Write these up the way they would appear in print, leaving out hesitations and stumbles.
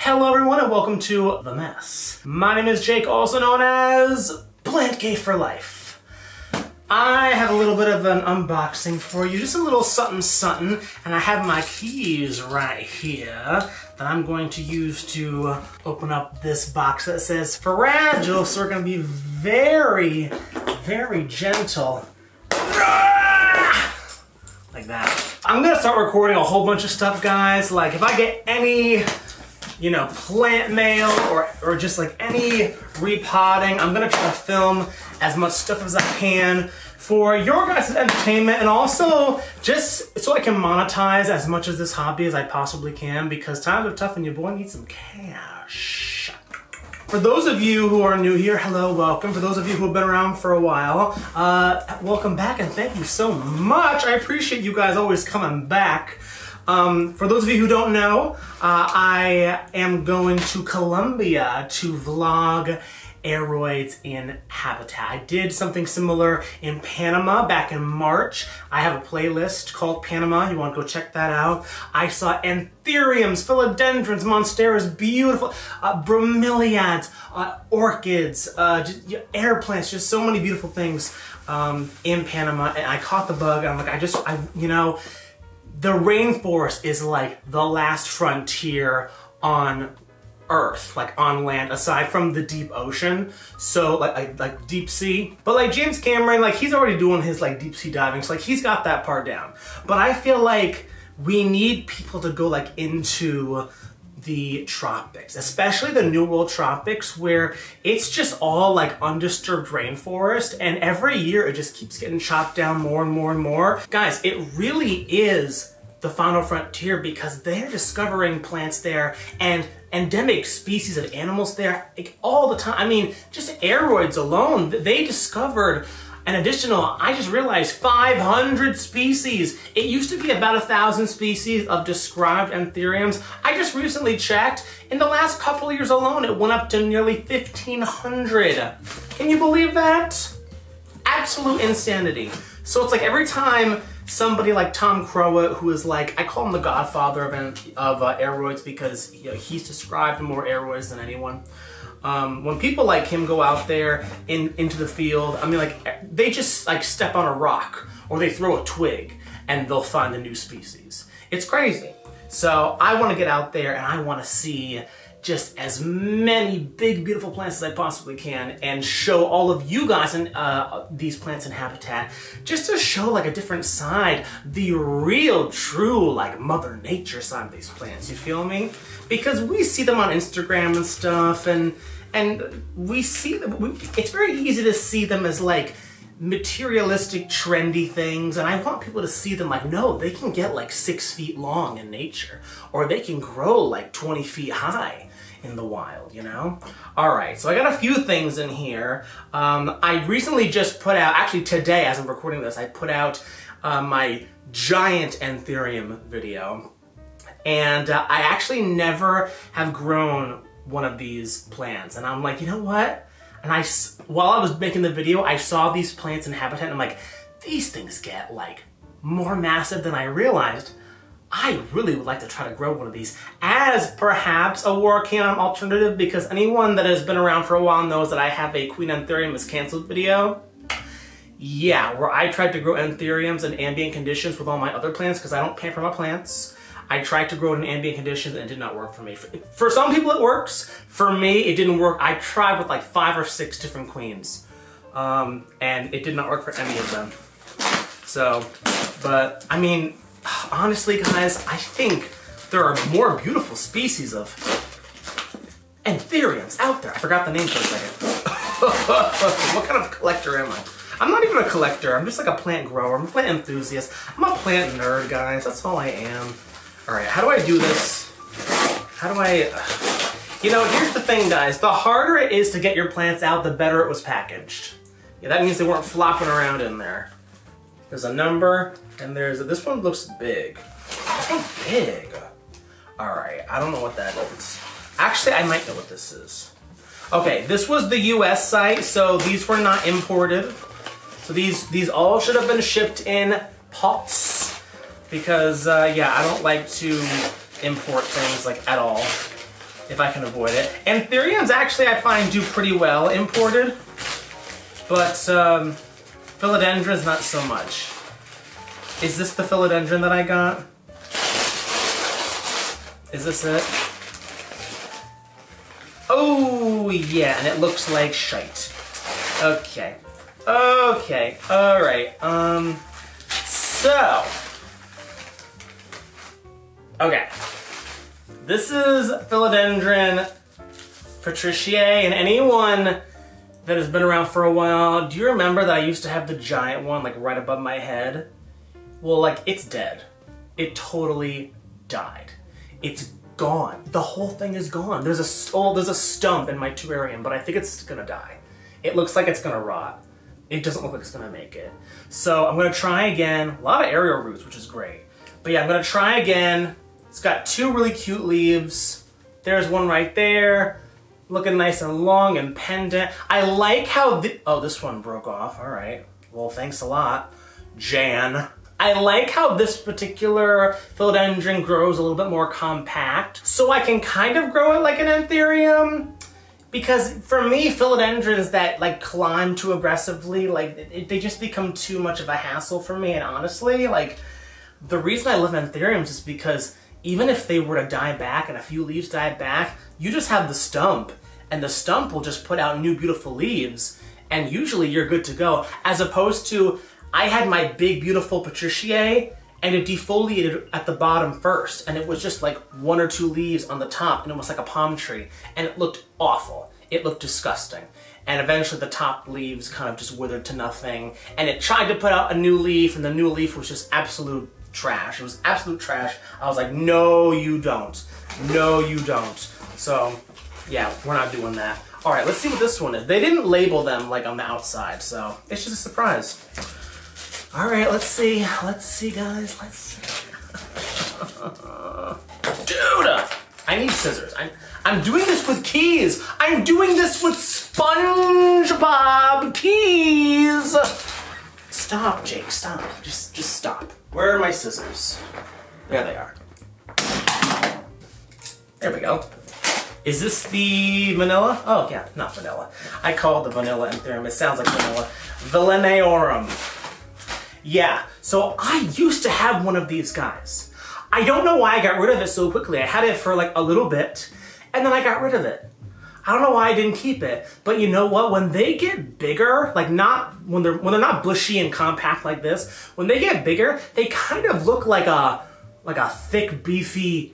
Hello everyone and welcome to The Mess. My name is Jake, also known as Plant Gay for Life. I have a little bit of an unboxing for you, just a little something, and I have my keys right here that I'm going to use to open up this box that says fragile, so we're gonna be very, very gentle. Like that. I'm gonna start recording a whole bunch of stuff, guys. Like if I get any plant mail or just like any repotting, I'm gonna try to film as much stuff as I can for your guys' entertainment and also just so I can monetize as much of this hobby as I possibly can, because times are tough and your boy needs some cash. For those of you who are new here, hello, welcome. For those of you who have been around for a while, welcome back and thank you so much. I appreciate you guys always coming back. For those of you who don't know, I am going to Colombia to vlog aroids in habitat. I did something similar in Panama back in March. I have a playlist called Panama. You want to go check that out. I saw anthuriums, philodendrons, monsteras, beautiful, bromeliads, orchids, air plants, just so many beautiful things in Panama. And I caught the bug. I'm like, the rainforest is like the last frontier on Earth, like on land, aside from the deep ocean. So like deep sea. But like James Cameron, like he's already doing his like deep sea diving. So like he's got that part down. But I feel like we need people to go like into the tropics, especially the New World tropics, where it's just all like undisturbed rainforest, and every year it just keeps getting chopped down more and more and more. Guys, it really is the final frontier because they're discovering plants there and endemic species of animals there like, all the time. I mean, just aroids alone, they discovered an additional, I just realized, 500 species. It used to be about 1,000 species of described anthuriums. I just recently checked. In the last couple of years alone, it went up to nearly 1,500. Can you believe that? Absolute insanity. So it's like every time somebody like Tom Crowa, who is like, I call him the godfather of aroids because he's described more aroids than anyone. When people like him go out there into the field, I mean, like they just like step on a rock or they throw a twig and they'll find a new species. It's crazy. So I want to get out there and I want to see just as many big, beautiful plants as I possibly can and show all of you guys in these plants in habitat, just to show like a different side, the real, true, like Mother Nature side of these plants, you feel me? Because we see them on Instagram and stuff, and we see them, it's very easy to see them as like materialistic, trendy things, and I want people to see them like, no, they can get like 6 feet long in nature, or they can grow like 20 feet high in the wild, All right, so I got a few things in here. I recently just put out, actually today as I'm recording this, I put out my giant anthurium video. And I actually never have grown one of these plants. And I'm like, you know what? And while I was making the video, I saw these plants in habitat and I'm like, these things get like more massive than I realized. I really would like to try to grow one of these as perhaps a war cam alternative, because anyone that has been around for a while knows that I have a Queen Anthurium is Cancelled video. Yeah, where I tried to grow anthuriums in ambient conditions with all my other plants because I don't pamper my plants. I tried to grow it in ambient conditions and it did not work for me. For some people it works. For me, it didn't work. I tried with like 5 or 6 different queens. And it did not work for any of them. So, but I mean, honestly guys, I think there are more beautiful species of anthuriums out there. I forgot the name for a second. What kind of collector am I? I'm not even a collector. I'm just like a plant grower. I'm a plant enthusiast. I'm a plant nerd, guys. That's all I am. All right, how do I do this? How do I, here's the thing, guys. The harder it is to get your plants out, the better it was packaged. Yeah, that means they weren't flopping around in there. There's a number, and this one looks big. This one's big. All right, I don't know what that is. Actually, I might know what this is. Okay, this was the US site, so these were not imported. So these all should have been shipped in pots. Because, yeah, I don't like to import things, like, at all. if I can avoid it. Anthuriums actually I find do pretty well imported, but philodendrons not so much. Is this the philodendron that I got? Is this it? Oh yeah, and it looks like shite. Okay. Okay, alright. So okay. This is philodendron patriciae, and anyone that has been around for a while, do you remember that I used to have the giant one like right above my head? Well, like, it's dead. It totally died. It's gone. The whole thing is gone. There's a stump in my terrarium, but I think it's gonna die. It looks like it's gonna rot. It doesn't look like it's gonna make it. So I'm gonna try again. A lot of aerial roots, which is great. But yeah, I'm gonna try again. It's got 2 really cute leaves. There's one right there. Looking nice and long and pendant. I like how oh, this one broke off. All right. Well, thanks a lot, Jan. I like how this particular philodendron grows a little bit more compact, so I can kind of grow it like an anthurium. Because for me, philodendrons that like climb too aggressively, like they just become too much of a hassle for me. And honestly, like the reason I love anthuriums is because even if they were to die back and a few leaves die back, you just have the stump, and the stump will just put out new beautiful leaves, and usually you're good to go. As opposed to, I had my big beautiful patriciae, and it defoliated at the bottom first, and it was just like 1 or 2 leaves on the top, and it was like a palm tree, and it looked awful. It looked disgusting. And eventually the top leaves kind of just withered to nothing, and it tried to put out a new leaf, and the new leaf was just absolute trash. It was absolute trash. I was like, no, you don't. No, you don't. So, yeah, we're not doing that. All right, let's see what this one is. They didn't label them like on the outside, so it's just a surprise. All right, let's see. Let's see, guys. Let's see. Dude, I need scissors. I'm doing this with keys. I'm doing this with SpongeBob keys. Stop, Jake, stop. Just stop. Where are my scissors? There they are. There we go. Is this the vanilla? Oh, yeah, not vanilla. I call it the vanilla anthurium. It sounds like vanilla. Veleneorum. Yeah, so I used to have one of these guys. I don't know why I got rid of it so quickly. I had it for like a little bit, and then I got rid of it. I don't know why I didn't keep it, but you know what? When they get bigger, like when they're not bushy and compact like this, when they get bigger, they kind of look like a thick, beefy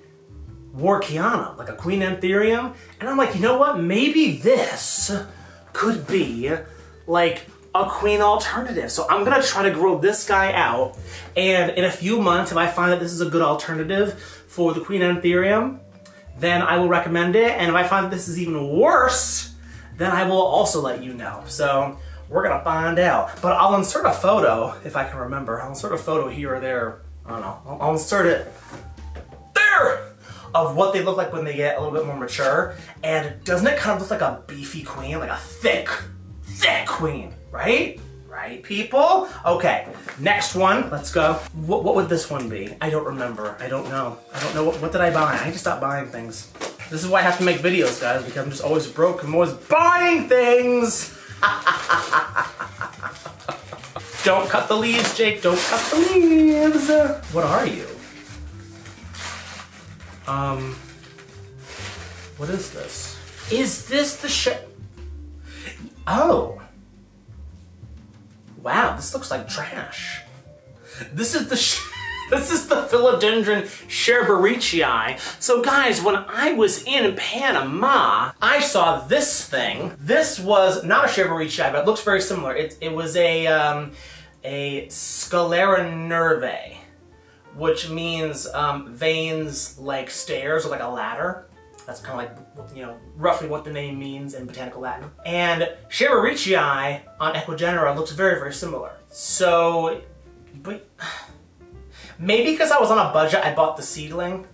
Warkiana, like a queen anthurium. And I'm like, you know what? Maybe this could be like a queen alternative. So I'm gonna try to grow this guy out, and in a few months, if I find that this is a good alternative for the queen anthurium, then I will recommend it. And if I find that this is even worse, then I will also let you know. So we're gonna find out. But I'll insert a photo, if I can remember. I'll insert a photo here or there. I don't know. I'll insert it there of what they look like when they get a little bit more mature. And doesn't it kind of look like a beefy queen? Like a thick queen, right? Right, people? Okay, next one, let's go. What would this one be? I don't remember, I don't know. What did I buy? I just stopped buying things. This is why I have to make videos, guys, because I'm just always broke. I'm always buying things. Don't cut the leaves, Jake, don't cut the leaves. What are you? What is this? Is this the Oh. Wow, this looks like trash. This is the philodendron Sherberichii. So guys, when I was in Panama, I saw this thing. This was not a Sherberichii, but it looks very similar. It was a sclera nervae, which means veins like stairs or like a ladder. That's kind of like, you know, roughly what the name means in botanical Latin. And Sherberichii on Ecuagenera looks very, very similar. So, but maybe because I was on a budget, I bought the seedling.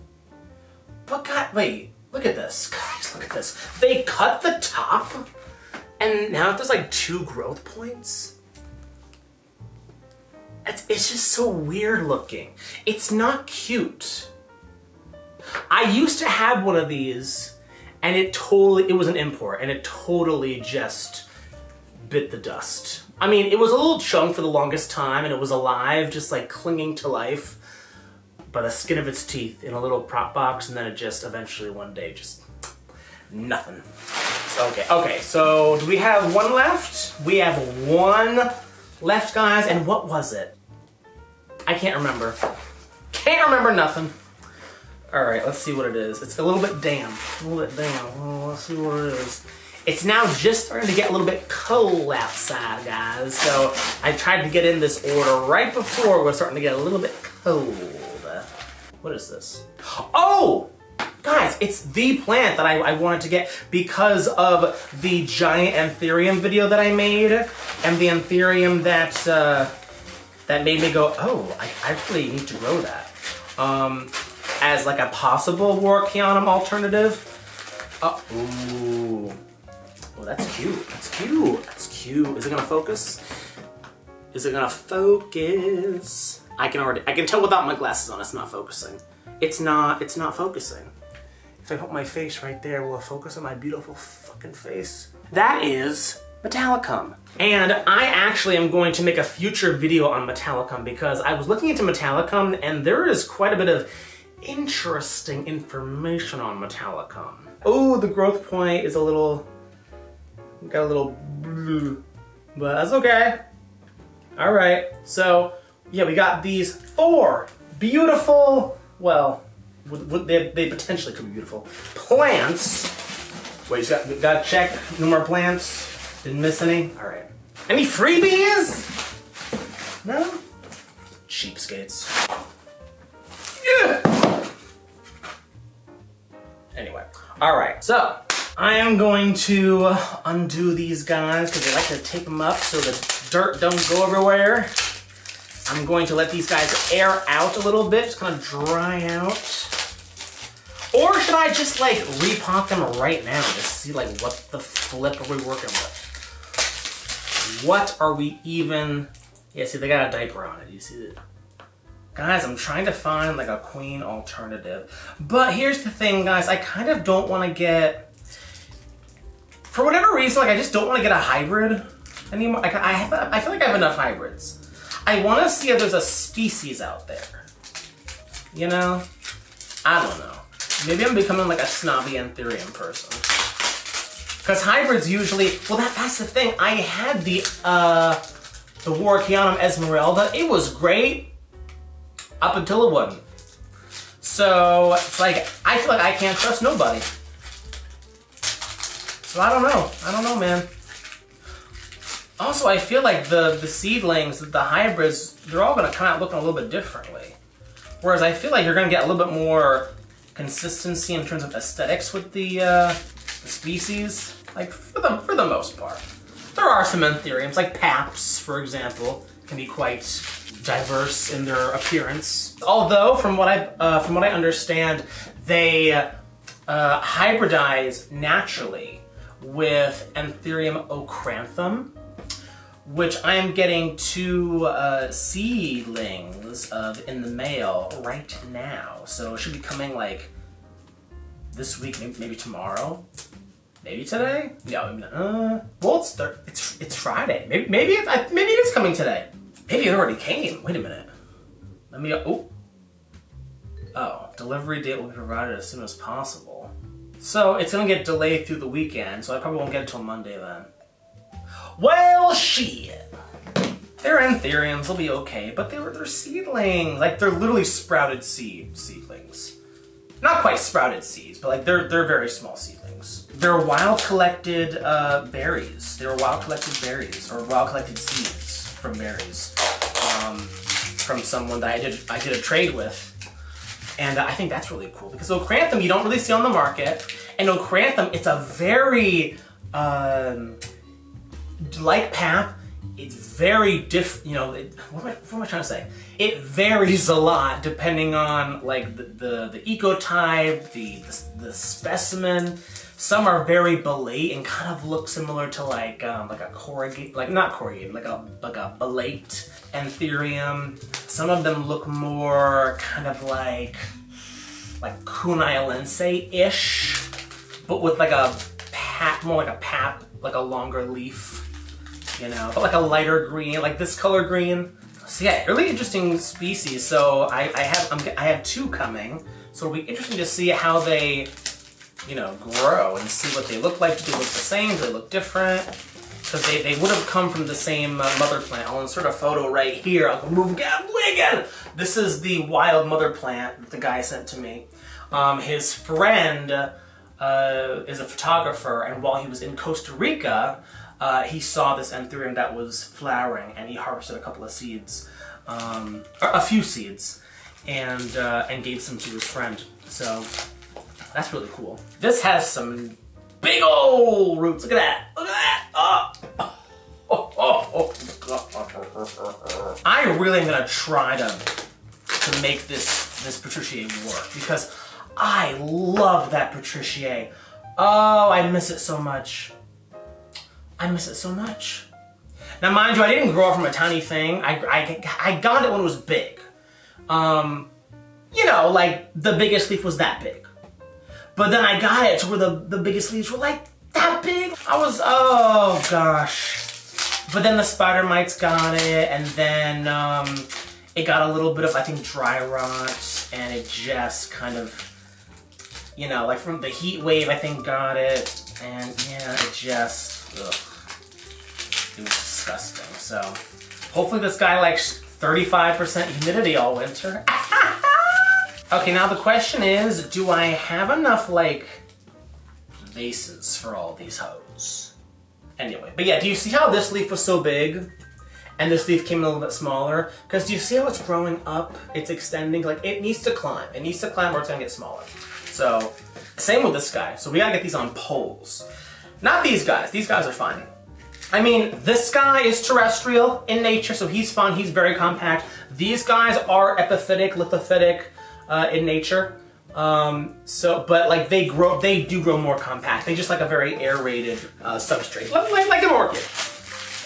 But God, wait, look at this. Guys, look at this. They cut the top, and now there's like 2 growth points. It's just so weird looking. It's not cute. I used to have one of these, and it was an import, and it totally just bit the dust. I mean, it was a little chunk for the longest time, and it was alive, just like clinging to life by the skin of its teeth in a little prop box, and then it just eventually one day just nothing. Okay, so do we have one left? We have one left, guys, and what was it? I can't remember. Can't remember nothing. All right, let's see what it is. It's a little bit damp. Oh, let's see what it is. It's now just starting to get a little bit cold outside, guys. So I tried to get in this order right before we're starting to get a little bit cold. What is this? Oh, guys, it's the plant that I wanted to get because of the giant anthurium video that I made, and the anthurium that made me go, oh, I actually need to grow that. As like a possible Warocyanum alternative. Ooh. Oh, that's cute. That's cute. That's cute. Is it gonna focus? Is it gonna focus? I can tell without my glasses on, it's not focusing. It's not focusing. If I put my face right there, will it focus on my beautiful fucking face? That is Metallicum. And I actually am going to make a future video on Metallicum because I was looking into Metallicum and there is quite a bit of interesting information on Metallicum. Oh, the growth point is got a little blue, but that's okay. All right, so yeah, we got these 4 beautiful, well, they potentially could be beautiful plants. Wait, you gotta check, no more plants. Didn't miss any? All right. Any freebies? No? Cheapskates. Yeah. Anyway, all right, so I am going to undo these guys because I like to take them up so the dirt don't go everywhere. I'm going to let these guys air out a little bit, just kind of dry out. Or should I just like repot them right now to see like what the flip are we working with? What are we even... Yeah, see, they got a diaper on it. You see that? Guys, I'm trying to find like a queen alternative. But here's the thing, guys. I kind of don't want to get... For whatever reason, like I just don't want to get a hybrid anymore. Like, I feel like I have enough hybrids. I want to see if there's a species out there. You know? I don't know. Maybe I'm becoming like a snobby anthurium person. Because hybrids usually, well that's the thing. I had the Warocyanum Esmeralda. It was great up until it wasn't. So it's like, I feel like I can't trust nobody. So I don't know, man. Also, I feel like the seedlings, the hybrids, they're all gonna come out looking a little bit differently. Whereas I feel like you're gonna get a little bit more consistency in terms of aesthetics with the species, like for the most part. There are some anthuriums, like paps, for example, can be quite diverse in their appearance. Although, from what I understand, they hybridize naturally with Anthurium ochranthum, which I am getting 2 seedlings of in the mail right now. So it should be coming like this week, maybe tomorrow, maybe today. No, well, it's Friday. Maybe it is coming today. Maybe it already came. Wait a minute. Let me. Oh, delivery date will be provided as soon as possible. So it's gonna get delayed through the weekend. So I probably won't get it till Monday then. Well, shit. They're anthuriums, they'll be okay, but they're seedlings. Like, they're literally sprouted seedlings. Not quite sprouted seeds, but like they're very small seedlings. They're wild collected berries. They were wild collected berries, or wild collected seeds from berries. From someone that I did a trade with. And I think that's really cool, because ochranthum you don't really see on the market. And ochranthum, it's a very, like pap, it's very what am I trying to say? It varies a lot depending on like the ecotype, the specimen. Some are very belate and kind of look similar to like a corrugated, like not corrugated, like a belate anthurium. Some of them look more kind of like kunailense-ish. but with like a more like a pap, like a longer leaf, you know, but like a lighter green, like this color green. So yeah, really interesting species. So I have 2 coming. So it'll be interesting to see how they, you know, grow and see what they look like. Do they look the same? Do they look different? Because they would have come from the same mother plant. I'll insert a photo right here. I'll move again. This is the wild mother plant that the guy sent to me. His friend is a photographer, and while he was in Costa Rica, he saw this anthurium that was flowering, and he harvested a couple of seeds, a few seeds, and gave some to his friend. So that's really cool. This has some big old roots. Look at that. Look at that. Oh. I really am gonna try to make this Patricier work, because I love that Patricier. Oh, I miss it so much. I miss it so much. Now, mind you, I didn't grow it from a tiny thing. I got it when it was big. You know, like the biggest leaf was that big. But then I got it to where the biggest leaves were like that big. Oh gosh. But then the spider mites got it, and then it got a little bit of, I think, dry rot, and it just kind of, you know, like from the heat wave, I think, got it, and yeah, it just, ugh. It was disgusting. So hopefully this guy likes 35% humidity all winter. Okay, now the question is, do I have enough, like, vases for all these hoes? Anyway, but yeah, do you see how this leaf was so big? And this leaf came a little bit smaller? Because do you see how it's growing up? It's extending, like, it needs to climb. It needs to climb or it's gonna get smaller. So, same with this guy. So we gotta get these on poles. Not these guys are fine. I mean, this guy is terrestrial in nature, so he's fun, he's very compact. These guys are epiphytic, lithophytic, in nature, but like they do grow more compact. They just like a very aerated substrate, like an orchid,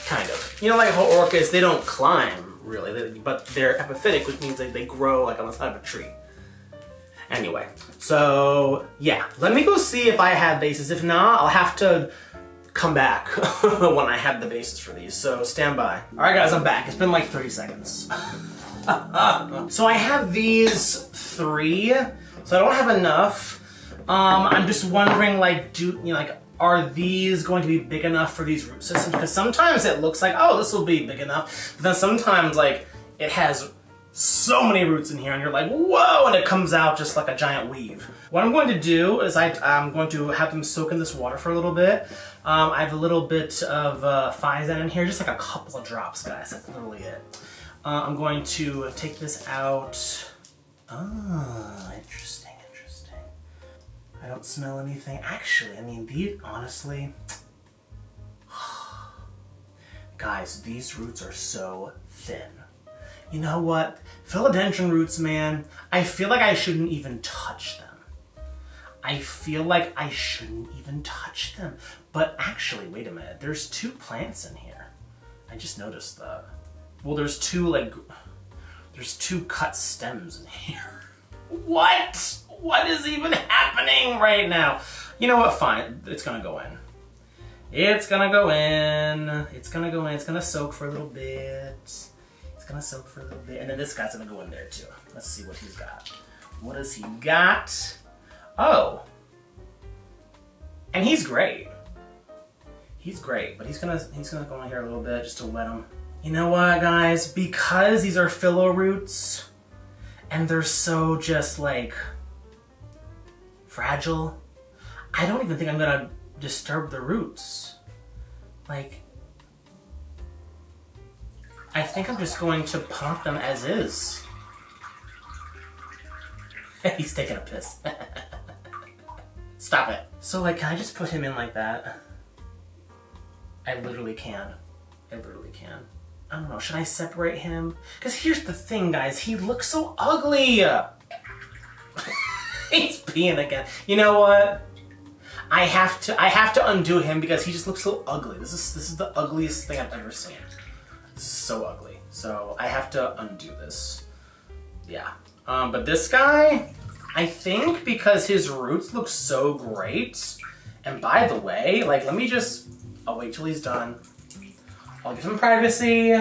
kind of. You know, like how orchids, they don't climb really, but they're epiphytic, which means they grow like on the side of a tree. Anyway, so yeah, let me go see if I have bases. If not, I'll have to come back when I have the bases for these. So stand by. All right, guys, I'm back. It's been like 30 seconds. So I have these 3, so I don't have enough. I'm just wondering, like, are these going to be big enough for these root systems? Because sometimes it looks like, oh, this will be big enough, but then sometimes, like, it has so many roots in here, and you're like, whoa, and it comes out just like a giant weave. What I'm going to do is I'm going to have them soak in this water for a little bit. I have a little bit of Physan in here, just like a couple of drops, guys. That's literally it. I'm going to take this out. Ah, interesting. I don't smell anything. Actually, I mean, honestly, guys, these roots are so thin. You know what? Philodendron roots, man, I feel like I shouldn't even touch them. But actually, wait a minute. There's 2 plants in here. I just noticed that. Well, there's 2 cut stems in here. What? What is even happening right now? You know what? Fine. It's gonna go in. It's gonna soak for a little bit. And then this guy's gonna go in there too. Let's see what he's got. What has he got? Oh. And he's great. But he's gonna go in here a little bit just to wet him. You know what, guys? Because these are philo roots, and they're so just like fragile, I don't even think I'm gonna disturb the roots. Like, I think I'm just going to plant them as is. He's taking a piss. Stop it. So, like, can I just put him in like that? I literally can. I don't know, should I separate him? Because here's the thing, guys, he looks so ugly! He's peeing again. You know what? I have to undo him because he just looks so ugly. This is the ugliest thing I've ever seen. This is so ugly. So I have to undo this. Yeah. But this guy, I think because his roots look so great, and by the way, like, let me just, I'll wait till he's done. I'll give him privacy.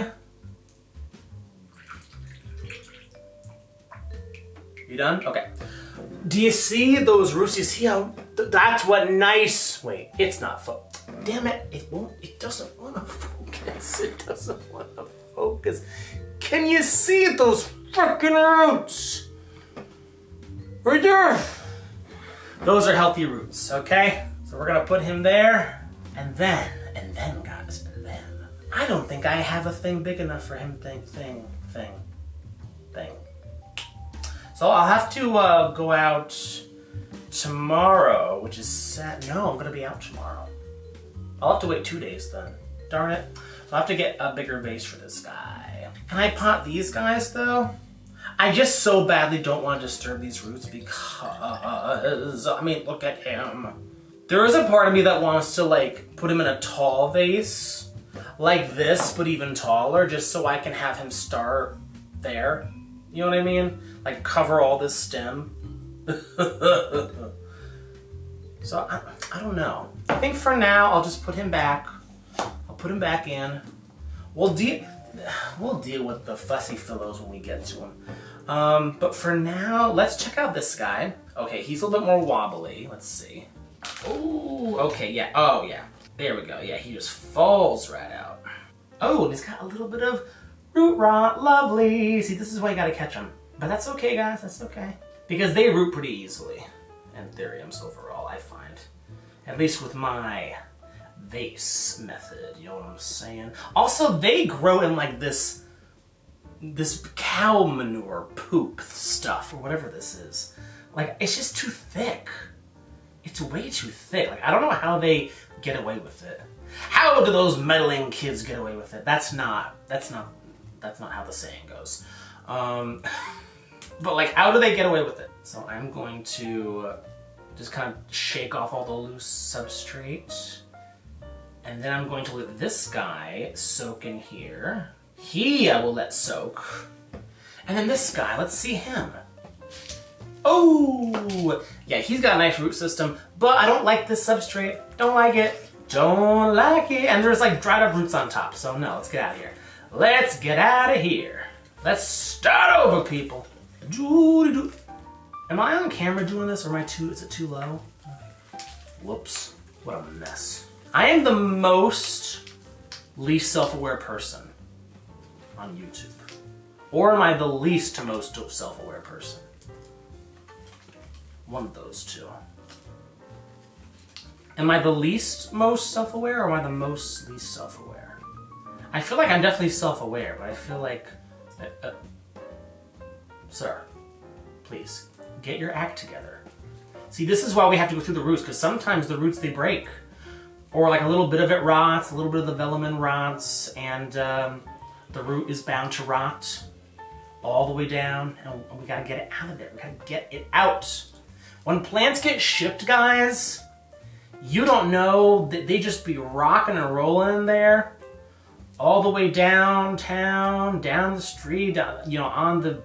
You done? Okay. Do you see those roots? You see how, that's what nice, wait, it's not damn it, it doesn't want to focus. It doesn't want to focus. Can you see those freaking roots? Right there. Those are healthy roots, okay? So we're gonna put him there, and then guys, I don't think I have a thing big enough for him thing. So I'll have to go out tomorrow, which is no, I'm gonna be out tomorrow. I'll have to wait 2 days then. Darn it. So I'll have to get a bigger vase for this guy. Can I pot these guys though? I just so badly don't want to disturb these roots because, I mean, look at him. There is a part of me that wants to like put him in a tall vase, like this, but even taller, just so I can have him start there. You know what I mean? Like cover all this stem. So I don't know. I think for now I'll just put him back. I'll put him back in. We'll deal with the fussy fellows when we get to him. But for now, let's check out this guy. Okay, he's a little bit more wobbly. Let's see. Oh, okay, yeah. Oh, yeah. There we go. Yeah, he just falls right out. Oh, and he's got a little bit of root rot. Lovely. See, this is why you gotta catch them. But that's okay, guys. That's okay. Because they root pretty easily. Anthuriums overall, I find. At least with my vase method, you know what I'm saying? Also, they grow in like this cow manure poop stuff, or whatever this is. Like, it's just too thick. It's way too thick. Like, I don't know how they get away with it. How do those meddling kids get away with it? That's not how the saying goes. But like, how do they get away with it? So I'm going to just kind of shake off all the loose substrate. And then I'm going to let this guy soak in here. I will let soak. And then this guy, let's see him. Oh, yeah, he's got a nice root system, but I don't like this substrate. Don't like it. Don't like it. And there's like dried up roots on top, so no, let's get out of here. Let's get out of here. Let's start over, people. Am I on camera doing this, or is it too low? Whoops, what a mess. I am the most least self-aware person on YouTube. Or am I the least to most self-aware person? One of those two. Am I the least most self-aware, or am I the most least self-aware? I feel like I'm definitely self-aware, but I feel like... Sir, please, get your act together. See, this is why we have to go through the roots, because sometimes the roots, they break. Or like a little bit of it rots, a little bit of the velamen rots, and the root is bound to rot all the way down, and we gotta get it out of it. We gotta get it out. When plants get shipped, guys, you don't know that they just be rocking and rolling in there all the way downtown, down the street, on the,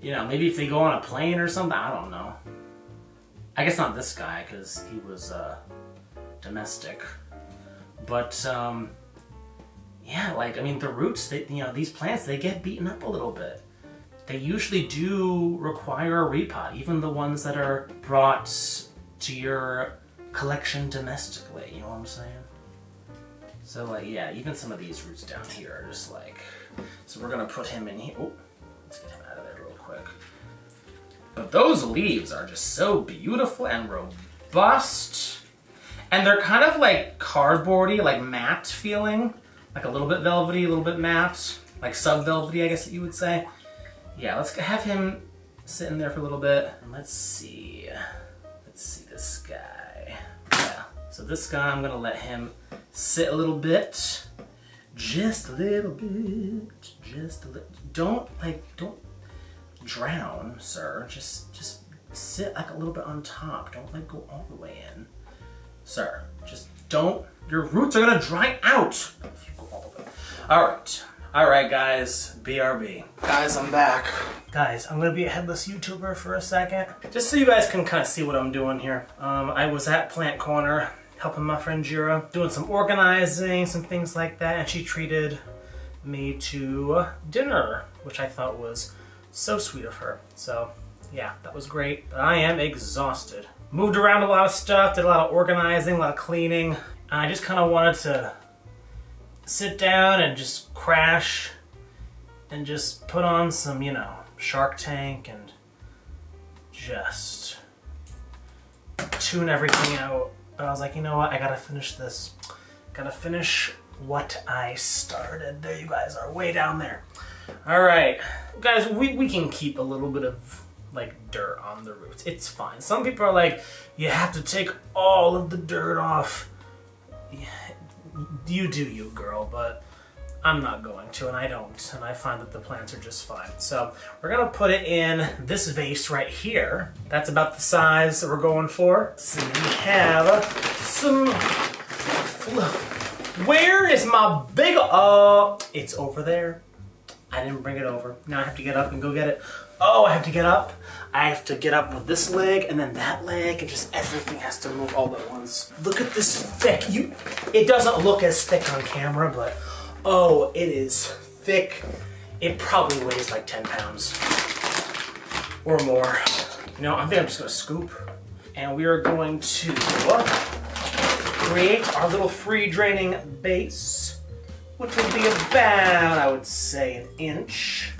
maybe if they go on a plane or something, I don't know. I guess not this guy, because he was domestic. But, yeah, like, I mean, the roots, these plants, they get beaten up a little bit. They usually do require a repot, even the ones that are brought to your collection domestically, you know what I'm saying? So, like, yeah, even some of these roots down here are just like... So we're gonna put him in here. Oh, let's get him out of there real quick. But those leaves are just so beautiful and robust. And they're kind of like cardboardy, like matte feeling. Like a little bit velvety, a little bit matte. Like sub-velvety, I guess you would say. Yeah, let's have him sit in there for a little bit. And let's see this guy. Yeah, so this guy, I'm gonna let him sit a little bit. Just a little bit. Just a little. Don't drown, sir. Just sit like a little bit on top. Don't like go all the way in. Sir, just don't. Your roots are gonna dry out if you go all the way. All right. All right, guys, BRB. Guys, I'm back. Guys, I'm gonna be a headless YouTuber for a second, just so you guys can kind of see what I'm doing here. I was at Plant Corner helping my friend Jira, doing some organizing, some things like that, and she treated me to dinner, which I thought was so sweet of her. So yeah, that was great, but I am exhausted. Moved around a lot of stuff, did a lot of organizing, a lot of cleaning, and I just kind of wanted to sit down and just crash and just put on some, you know, Shark Tank and just tune everything out. But I was like, you know what, I gotta finish this. Gotta finish what I started. There you guys are, way down there. All right, guys, we can keep a little bit of like dirt on the roots. It's fine. Some people are like, you have to take all of the dirt off. Yeah, you do you, girl, but I'm not going to, and I don't, and I find that the plants are just fine. So we're gonna put it in this vase right here. That's about the size that we're going for. So we have some, where is my big, it's over there. I didn't bring it over. Now I have to get up and go get it. Oh, I have to get up. I have to get up with this leg and then that leg, and just everything has to move all at once. Look at this thick. It doesn't look as thick on camera, but oh, it is thick. It probably weighs like 10 pounds or more. You know, I think I'm just gonna scoop, and we are going to create our little free draining base, which will be about, I would say, an inch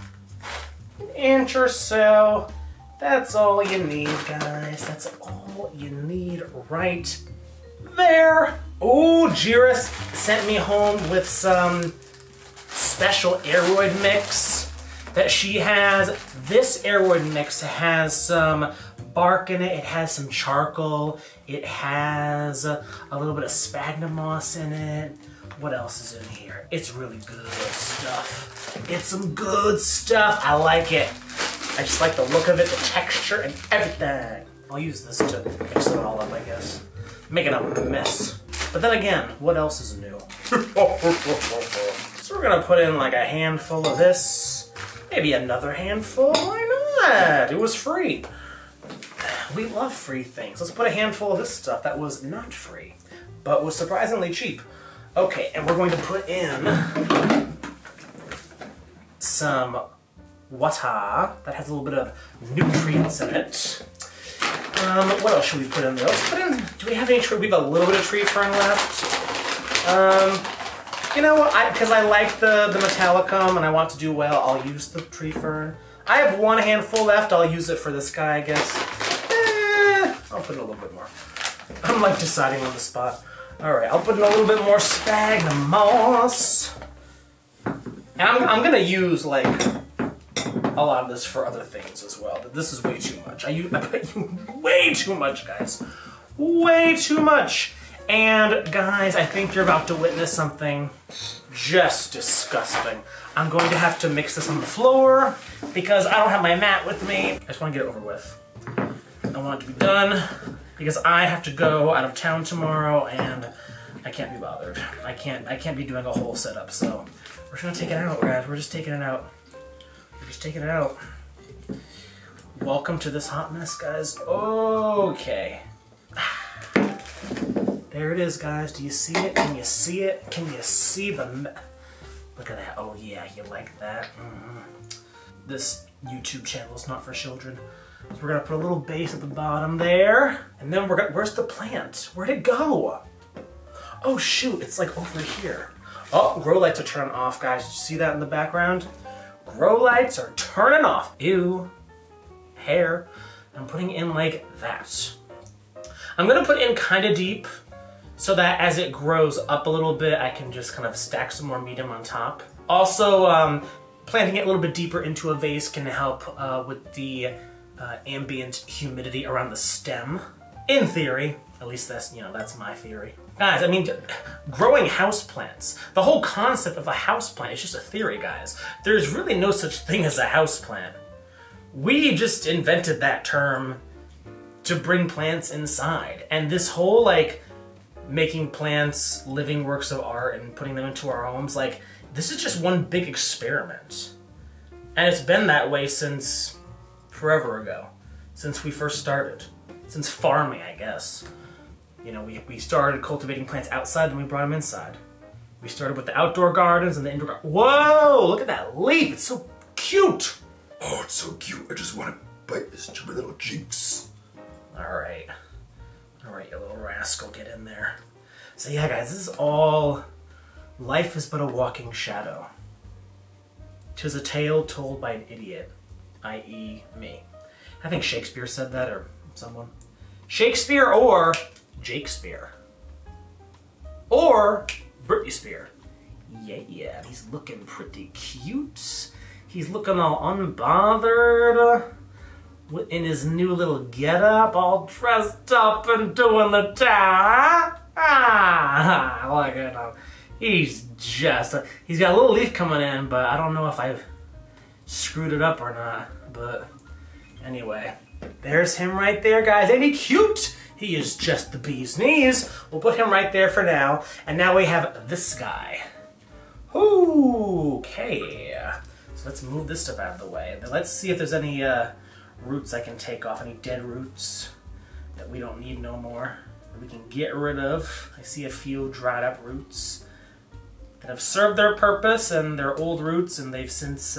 or so. That's all you need, guys. That's all you need right there. Oh, Jira sent me home with some special aroid mix that she has. This aroid mix has some bark in it. It has some charcoal. It has a little bit of sphagnum moss in it. What else is in here? It's really good stuff. It's some good stuff. I like it. I just like the look of it, the texture, and everything. I'll use this to mix it all up, I guess. Make it a mess. But then again, what else is new? So we're gonna put in like a handful of this, maybe another handful. Why not? It was free. We love free things. Let's put a handful of this stuff that was not free, but was surprisingly cheap. Okay, and we're going to put in some water that has a little bit of nutrients in it. What else should we put in there? Let's put in, do we have any tree? We have a little bit of tree fern left. You know what, because I like the metallicum and I want to do well, I'll use the tree fern. I have one handful left, I'll use it for this guy, I guess. I'll put in a little bit more. I'm like deciding on the spot. All right, I'll put in a little bit more sphagnum moss. And I'm gonna use like a lot of this for other things as well, but this is way too much. I put way too much, guys. Way too much. And guys, I think you're about to witness something just disgusting. I'm going to have to mix this on the floor because I don't have my mat with me. I just want to get it over with. I want it to be done because I have to go out of town tomorrow and I can't be bothered. I can't be doing a whole setup, so we're just gonna take it out, guys. We're just taking it out. We're just taking it out. Welcome to this hot mess, guys. Okay. There it is, guys. Do you see it? Can you see it? Can you see the... Look at that. Oh, yeah. You like that? Mm-hmm. This YouTube channel is not for children. So we're going to put a little base at the bottom there. And then we're going to... Where's the plant? Where'd it go? Oh, shoot. It's like over here. Oh, grow lights are turning off, guys. Did you see that in the background? Grow lights are turning off. Ew. Hair. I'm putting in like that. I'm going to put in kind of deep, so that as it grows up a little bit, I can just kind of stack some more medium on top. Also, planting it a little bit deeper into a vase can help with the ambient humidity around the stem. In theory, at least that's my theory. Guys, I mean, growing houseplants, the whole concept of a houseplant is just a theory, guys. There's really no such thing as a houseplant. We just invented that term to bring plants inside. And this whole, like, making plants living works of art and putting them into our homes, like, this is just one big experiment. And it's been that way since forever ago, since we first started, since farming, I guess. You know, we started cultivating plants outside, then we brought them inside. We started with the outdoor gardens and the indoor gardens. Whoa, look at that leaf, it's so cute. Oh, it's so cute. I just want to bite this chubby little cheeks. All right, you little rascal, get in there. So yeah, guys, this is all, life is but a walking shadow. 'Tis a tale told by an idiot, i.e. me. I think Shakespeare said that, or someone. Shakespeare or Jakespeare. Or Britney Spears. Yeah, he's looking pretty cute. He's looking all unbothered in his new little getup, all dressed up and doing the town. Look at him. He's got a little leaf coming in, but I don't know if I've screwed it up or not. But anyway, there's him right there, guys. Ain't he cute? He is just the bee's knees. We'll put him right there for now. And now we have this guy. Okay. So let's move this stuff out of the way. Then let's see if there's any roots I can take off, any dead roots that we don't need no more, that we can get rid of. I see a few dried up roots that have served their purpose, and they're old roots, and they've since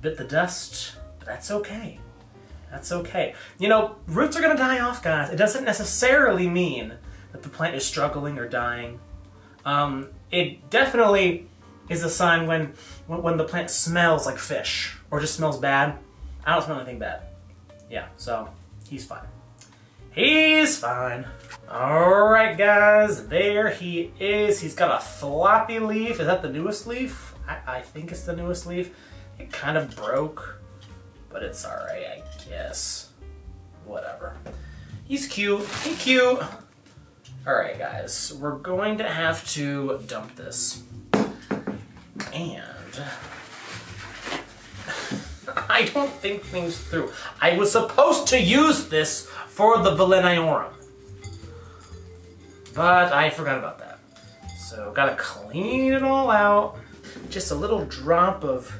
bit the dust, but that's okay. That's okay. You know, roots are gonna die off, guys. It doesn't necessarily mean that the plant is struggling or dying. It definitely is a sign when the plant smells like fish, or just smells bad. I don't smell anything bad. Yeah, so he's fine. He's fine. All right, guys, there he is. He's got a floppy leaf. Is that the newest leaf? I think it's the newest leaf. It kind of broke, but it's all right, I guess. Whatever. He's cute. He's cute. All right, guys, we're going to have to dump this. And I don't think things through. I was supposed to use this for the Vileniorum, but I forgot about that. So gotta clean it all out. Just a little drop of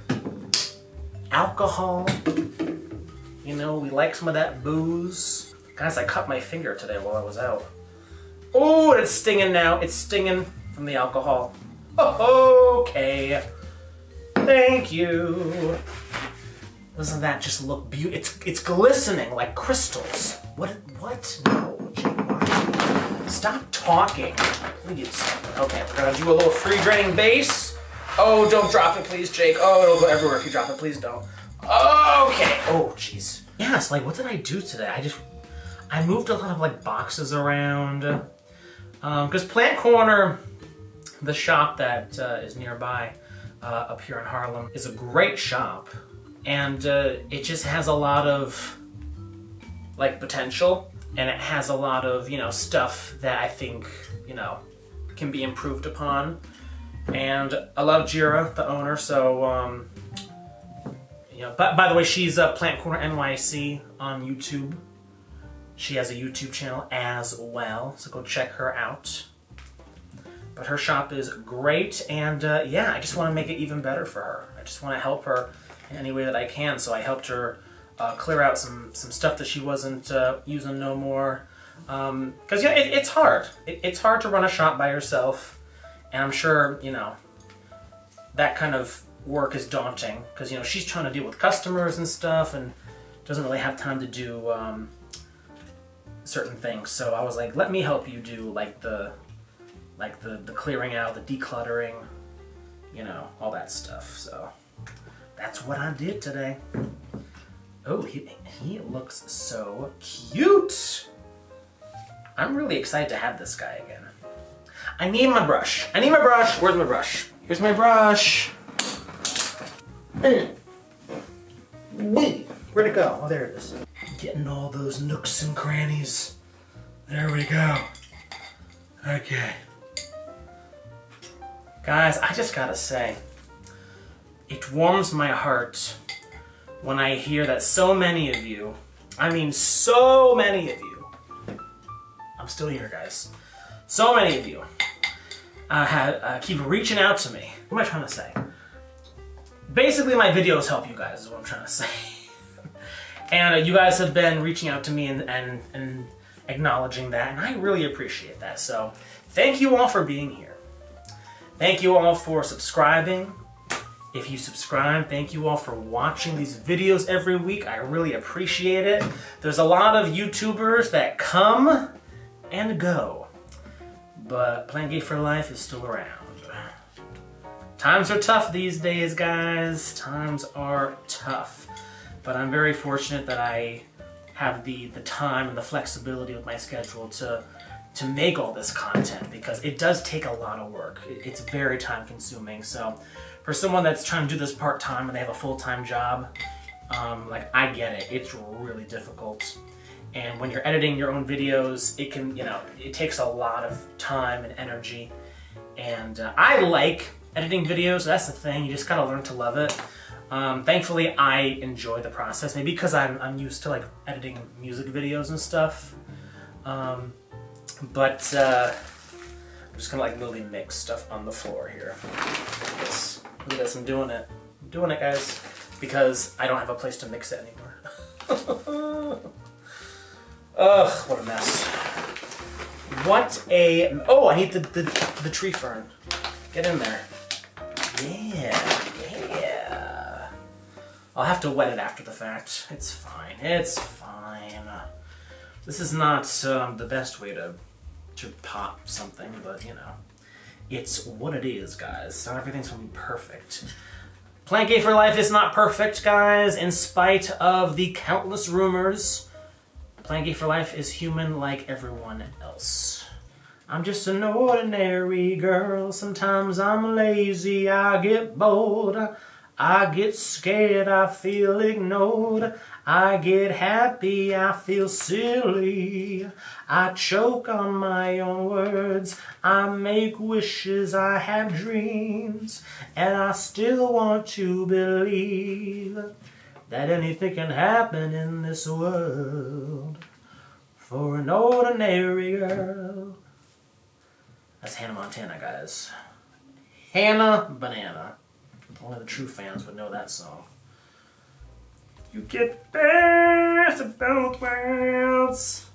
alcohol. You know, we like some of that booze. Guys, I cut my finger today while I was out. Oh, and it's stinging now. It's stinging from the alcohol. Okay. Thank you. Doesn't that just look beautiful? It's glistening like crystals. What? No, Jake, stop talking, please. Okay, we're gonna do a little free draining base. Oh, don't drop it, please, Jake. Oh, it'll go everywhere if you drop it. Please don't. Okay. Oh, jeez. Yes, like, what did I do today? I moved a lot of, like, boxes around. Because Plant Corner, the shop that is nearby up here in Harlem, is a great shop. And it just has a lot of, like, potential. And it has a lot of, you know, stuff that I think, you know, can be improved upon. And I love Jira, the owner, so, you know, by the way, she's Plant Corner NYC on YouTube. She has a YouTube channel as well, so go check her out. But her shop is great, and yeah, I just want to make it even better for her. I just want to help her in any way that I can, so I helped her clear out some stuff that she wasn't using no more. Because, yeah, it's hard. It's hard to run a shop by yourself, and I'm sure, you know, that kind of work is daunting, because, you know, she's trying to deal with customers and stuff, and doesn't really have time to do certain things. So I was like, let me help you do like the clearing out, the decluttering, you know, all that stuff. So that's what I did today. Oh, he looks so cute. I'm really excited to have this guy again. I need my brush. Where's my brush? Here's my brush. Where'd it go? Oh, there it is. Getting all those nooks and crannies. There we go. Okay. Guys, I just gotta say, it warms my heart when I hear that so many of you, I mean so many of you, I'm still here, guys, so many of you keep reaching out to me. What am I trying to say? Basically, my videos help you guys, is what I'm trying to say. And you guys have been reaching out to me and acknowledging that, and I really appreciate that. So thank you all for being here. Thank you all for subscribing. If you subscribe, thank you all for watching these videos every week. I really appreciate it. There's a lot of YouTubers that come and go, but Playing Gay for Life is still around. Times are tough these days, guys. Times are tough. But I'm very fortunate that I have the time and the flexibility with my schedule to make all this content, because it does take a lot of work. It's very time consuming. So for someone that's trying to do this part-time and they have a full-time job, like, I get it. It's really difficult. And when you're editing your own videos, it can, it takes a lot of time and energy. And I like editing videos. That's the thing. You just gotta learn to love it. Thankfully, I enjoy the process, maybe because I'm used to like editing music videos and stuff. But I'm just gonna like literally mix stuff on the floor here. Look at this, I'm doing it. I'm doing it, guys, because I don't have a place to mix it anymore. Ugh, what a mess. Oh, I need the tree fern. Get in there. Yeah. I'll have to wet it after the fact. It's fine. It's fine. This is not the best way to pot something, but it's what it is, guys. Not everything's gonna be perfect. Playing Gay for Life is not perfect, guys, in spite of the countless rumors. Playing Gay for Life is human like everyone else. I'm just an ordinary girl. Sometimes I'm lazy, I get bored. I get scared, I feel ignored. I get happy, I feel silly. I choke on my own words. I make wishes, I have dreams. And I still want to believe that anything can happen in this world for an ordinary girl. That's Hannah Montana, guys. Hannah Banana. Only the true fans would know that song. You get the best of both worlds.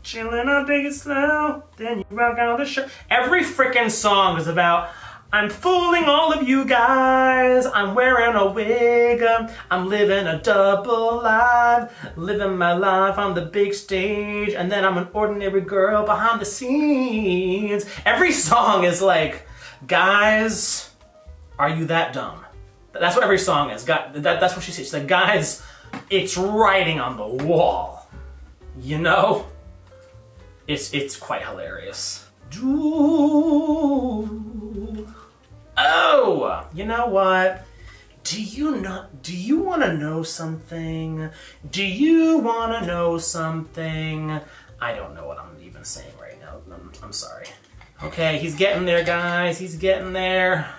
Chillin', I'll take it slow. Then you rock out the show. Every freaking song is about, I'm fooling all of you guys. I'm wearing a wig. I'm living a double life. Living my life on the big stage. And then I'm an ordinary girl behind the scenes. Every song is like, guys, are you that dumb? That's what every song is. That's what she says. She's like, guys, it's writing on the wall. It's quite hilarious. Oh, you know what? Do you want to know something? Do you want to know something? I don't know what I'm even saying right now. I'm sorry. Okay, he's getting there, guys. He's getting there.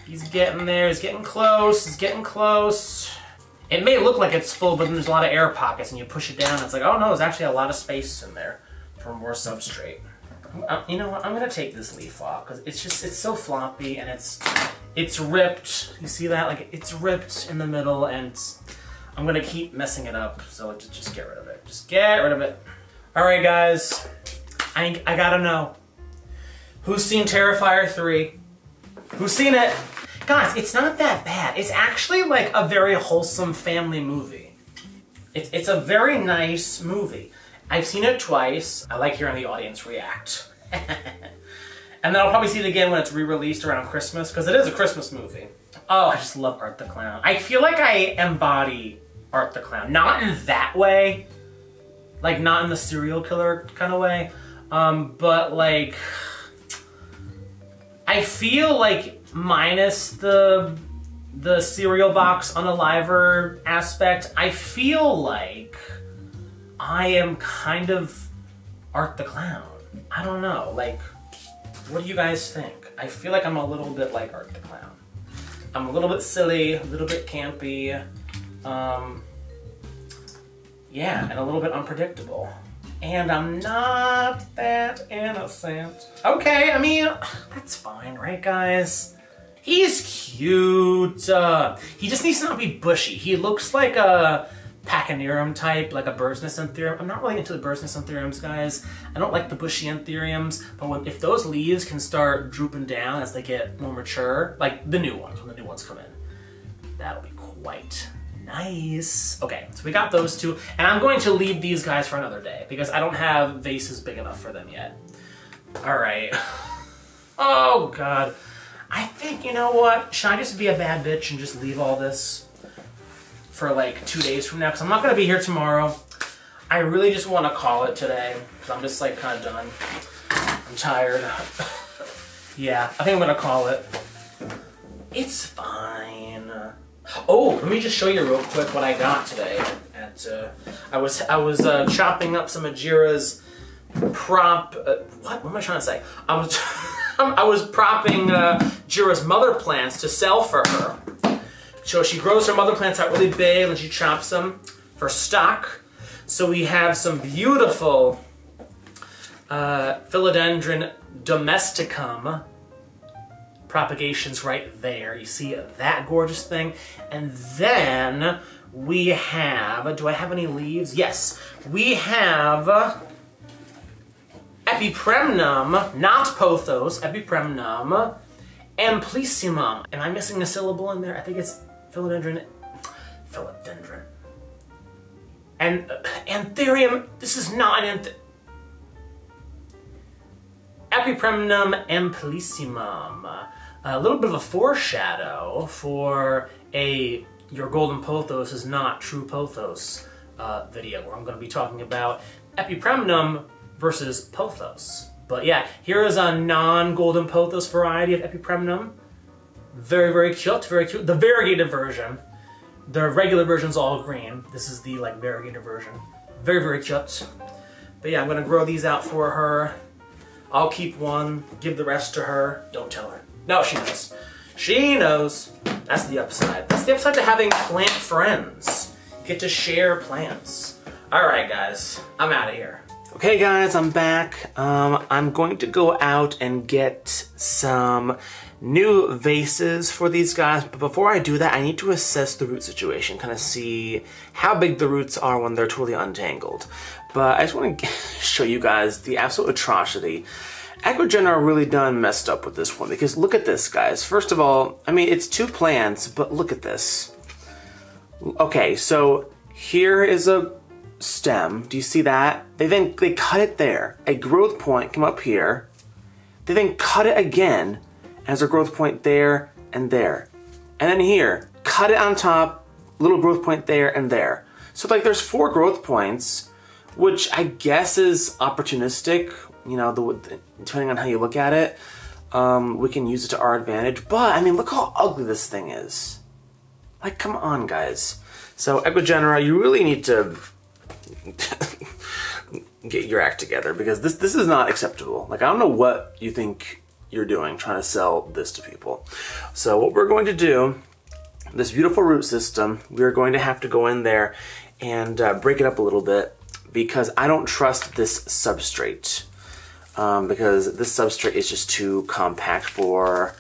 He's getting there. He's getting close. He's getting close. It may look like it's full, but then there's a lot of air pockets, and you push it down, and it's like, oh no, there's actually a lot of space in there for more substrate. You know what? I'm gonna take this leaf off because it's so floppy and it's ripped. You see that? Like, it's ripped in the middle, and I'm gonna keep messing it up. So just get rid of it. Just get rid of it. All right, guys. I gotta know, who's seen Terrifier 3? Who's seen it? Guys, it's not that bad. It's actually like a very wholesome family movie. It's a very nice movie. I've seen it twice. I like hearing the audience react. And then I'll probably see it again when it's re-released around Christmas, because it is a Christmas movie. Oh, I just love Art the Clown. I feel like I embody Art the Clown. Not in that way. Like, not in the serial killer kind of way. But like, I feel like, minus the cereal box unaliver aspect, I feel like I am kind of Art the Clown. I don't know, like, what do you guys think? I feel like I'm a little bit like Art the Clown. I'm a little bit silly, a little bit campy, yeah, and a little bit unpredictable. And I'm not that innocent. Okay, I mean, that's fine, right, guys? He's cute. He just needs to not be bushy. He looks like a Pachynerum type, like a bird's nest anthurium. I'm not really into the bird's nest anthuriums, guys. I don't like the bushy anthuriums, but if those leaves can start drooping down as they get more mature, like the new ones, when the new ones come in, that'll be quite nice. Okay, so we got those two, and I'm going to leave these guys for another day because I don't have vases big enough for them yet. All right. Oh, God. I think, you know what? Should I just be a bad bitch and just leave all this for like 2 days from now? Because I'm not going to be here tomorrow. I really just want to call it today because I'm just like kind of done. I'm tired. Yeah, I think I'm going to call it. It's fine. Oh, let me just show you real quick what I got today. I was chopping up some of Jira's what am I trying to say? I was propping Jira's mother plants to sell for her. So she grows her mother plants out really big and she chops them for stock. So we have some beautiful Philodendron domesticum propagations right there. You see that gorgeous thing? And then we have, do I have any leaves? Yes, we have Epipremnum, not Pothos, Epipremnum, Amplissimum. Am I missing a syllable in there? I think it's Philodendron. And Anthurium, this is not an Epipremnum Amplissimum. A little bit of a foreshadow for Your Golden Pothos is Not True Pothos video, where I'm going to be talking about Epipremnum versus Pothos. But yeah, here is a non-Golden Pothos variety of Epipremnum. Very, very cute, very cute. The variegated version. The regular version's all green. This is the like variegated version. Very, very cute. But yeah, I'm going to grow these out for her. I'll keep one, give the rest to her. Don't tell her. No, she knows. She knows. That's the upside. That's the upside to having plant friends. You get to share plants. All right, guys, I'm out of here. Okay, guys, I'm back. I'm going to go out and get some new vases for these guys. But before I do that, I need to assess the root situation, kind of see how big the roots are when they're totally untangled. But I just want to show you guys the absolute atrocity. Ecuagenera really done messed up with this one because look at this, guys. First of all, I mean, it's two plants, but look at this. Okay, so here is a stem. Do you see that? They cut it there. A growth point came up here. They then cut it again as a growth point there and there. And then here, cut it on top, little growth point there and there. So like there's 4 growth points, which I guess is opportunistic, you know, depending on how you look at it. We can use it to our advantage. But, I mean, look how ugly this thing is. Like, come on, guys. So, Ecuagenera, you really need to get your act together because this is not acceptable. Like, I don't know what you think you're doing trying to sell this to people. So, what we're going to do, this beautiful root system, we're going to have to go in there and break it up a little bit because I don't trust this substrate. Because this substrate is just too compact for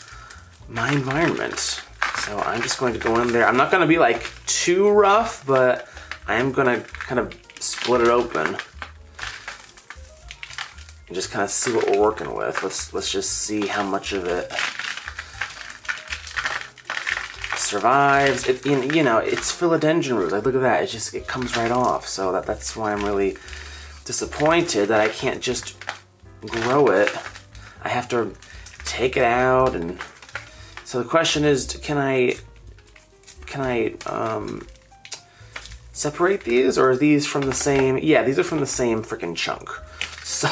my environment. So I'm just going to go in there. I'm not going to be like too rough, but I am going to kind of split it open and just kind of see what we're working with. Let's just see how much of it survives. You know, it's philodendron root. Like, look at that. It comes right off. So that's why I'm really disappointed that I can't just grow it. I have to take it out, and so the question is, can I separate these, or are these from the same? Yeah, these are from the same freaking chunk. So,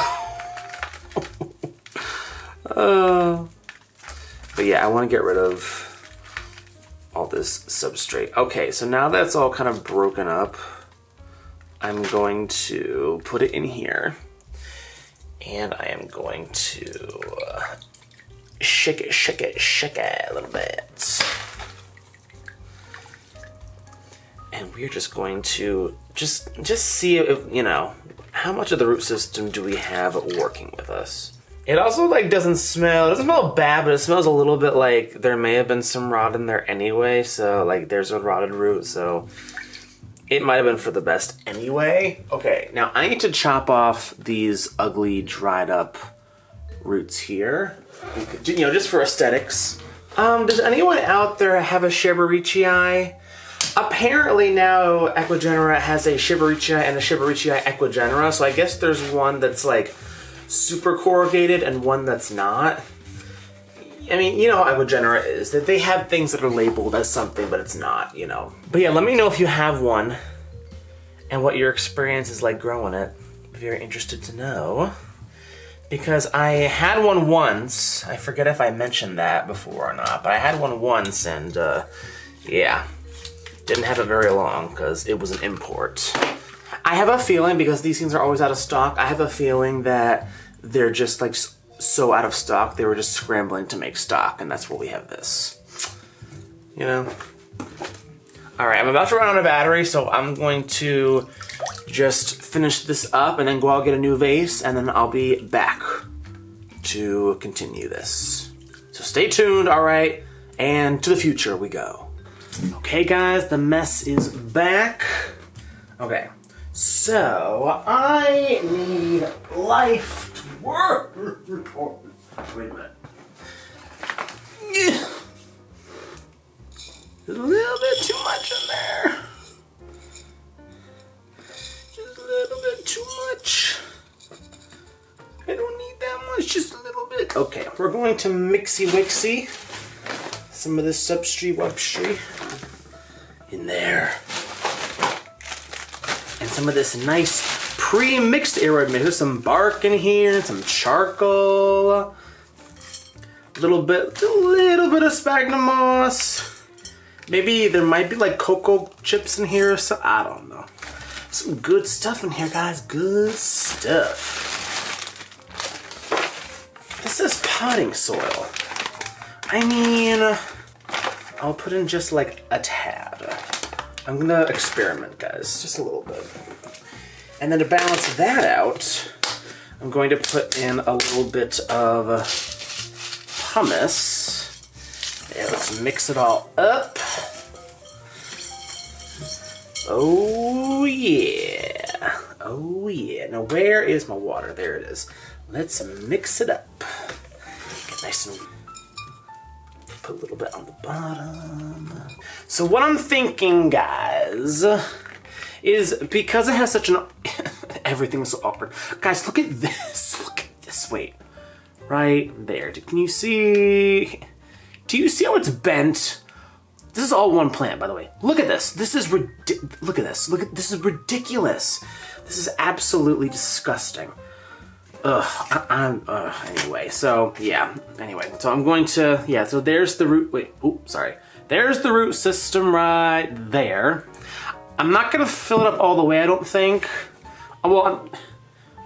but yeah, I want to get rid of all this substrate. Okay, so now that's all kind of broken up, I'm going to put it in here. And I am going to shake it a little bit. And we're just going to just see if, you know, how much of the root system do we have working with us. It also like doesn't smell bad, but it smells a little bit like there may have been some rot in there anyway. So like there's a rotted root, so it might have been for the best anyway. Okay, now I need to chop off these ugly dried up roots here, you know, just for aesthetics. Does anyone out there have a Shibarichii? Apparently now Ecuagenera has a Shibarichii and a Shibarichii Ecuagenera, so I guess there's one that's like super corrugated and one that's not. I mean, you know how Ecuagenera is, that they have things that are labeled as something, but it's not, you know. But yeah, let me know if you have one and what your experience is like growing it. I'm very interested to know. Because I had one once, I forget if I mentioned that before or not, but I had one once and yeah, didn't have it very long because it was an import. I have a feeling, because these things are always out of stock, I have a feeling that they're just like so out of stock, they were just scrambling to make stock, and that's why we have this. You know? Alright, I'm about to run out of battery, so I'm going to just finish this up and then go out get a new vase, and then I'll be back to continue this. So stay tuned, alright? And to the future we go. Okay guys, the mess is back. Okay, so I need life to work. Wait a minute. There's a little bit too much in there. Just a little bit too much. I don't need that much, just a little bit. Okay, we're going to mixy wixy some of this substrate wupstree in there. And some of this nice pre-mixed aroid mix. There's some bark in here, some charcoal, a little bit of sphagnum moss. Maybe there might be like cocoa chips in here or so. I don't know. Some good stuff in here, guys. Good stuff. This is potting soil. I mean, I'll put in just like a tad. I'm gonna experiment, guys, just a little bit. And then to balance that out, I'm going to put in a little bit of hummus. Yeah, let's mix it all up. Oh yeah, oh yeah. Now where is my water? There it is. Let's mix it up. Get nice and put a little bit on the bottom. So what I'm thinking, guys, is because it has such an everything's so awkward. Guys, look at this. Look at this. Wait, right there. Can you see? Do you see how it's bent? This is all one plant, by the way. Look at this. This is look at this. This is ridiculous. This is absolutely disgusting. Anyway, so yeah. Anyway, so I'm going to, yeah, so there's the root, wait, oh, sorry. There's the root system right there. I'm not gonna fill it up all the way, I don't think. Well,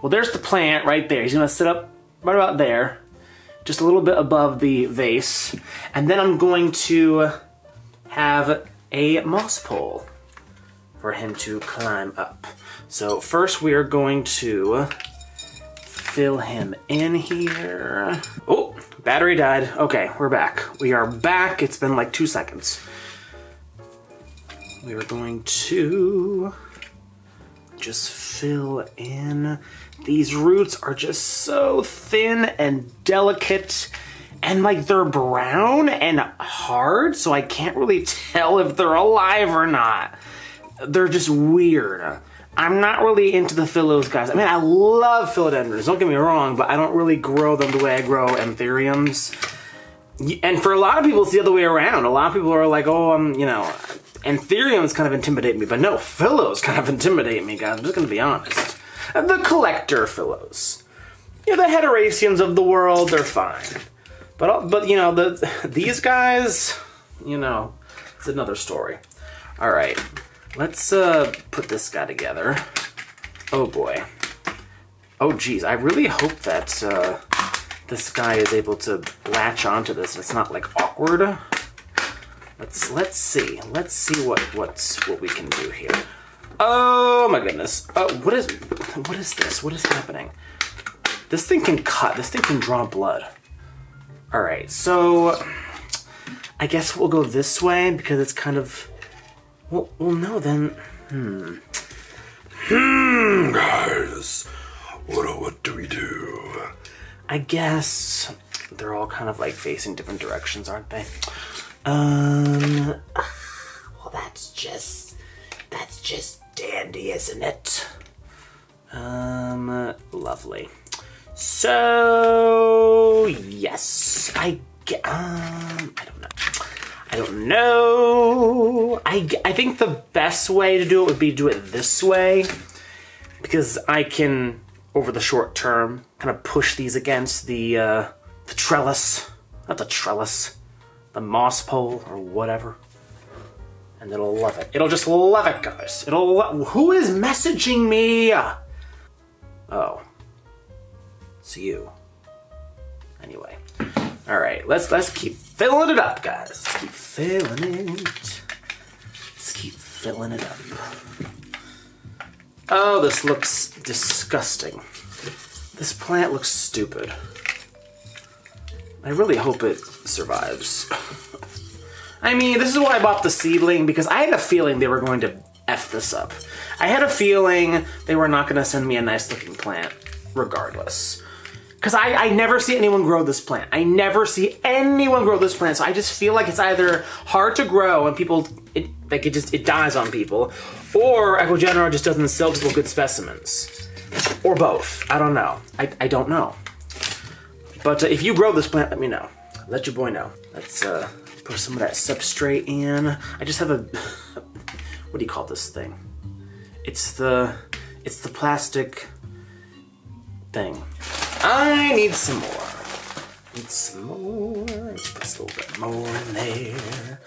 there's the plant right there. He's gonna sit up right about there, just a little bit above the vase. And then I'm going to have a moss pole for him to climb up. So first we are going to fill him in here. Oh, battery died. Okay, we're back. We are back. It's been like 2 seconds. We are going to just fill in. These roots are just so thin and delicate, and like they're brown and hard, so I can't really tell if they're alive or not. They're just weird. I'm not really into the phyllos, guys. I mean, I love philodendrons, don't get me wrong, but I don't really grow them the way I grow anthuriums. And for a lot of people, it's the other way around. A lot of people are like, oh, you know, anthuriums kind of intimidate me, but no, phyllos kind of intimidate me, guys. I'm just gonna be honest. The collector phyllos. You know, the heteroceans of the world, they're fine. But you know, these guys, you know, it's another story. All right. Let's put this guy together. Oh boy. Oh geez, I really hope that this guy is able to latch onto this and it's not like awkward. Let's see what we can do here. Oh my goodness. What is this? What is happening? This thing can cut. This thing can draw blood. All right, so I guess we'll go this way because it's kind of. Well, no, then. Guys, what do we do? I guess they're all kind of like facing different directions, aren't they? Well, that's just dandy, isn't it? Lovely. So, yes, I don't know. I think the best way to do it would be to do it this way, because I can, over the short term, kind of push these against the trellis, not the trellis, the moss pole or whatever, and it'll love it. It'll just love it, guys. Who is messaging me? Oh, it's you. Anyway, all right. Let's keep filling it up, guys. Let's keep filling it. Let's keep filling it up. Oh, this looks disgusting. This plant looks stupid. I really hope it survives. I mean, this is why I bought the seedling, because I had a feeling they were going to F this up. I had a feeling they were not going to send me a nice looking plant, regardless. Because I never see anyone grow this plant. I never see anyone grow this plant, so I just feel like it's either hard to grow and people, it dies on people, or Ecuagenera just doesn't sell people good specimens. Or both. I don't know. I don't know. But if you grow this plant, let me know. Let your boy know. Let's put some of that substrate in. I just have a, what do you call this thing? It's the plastic thing. I need some more. Let's put a little bit more in there.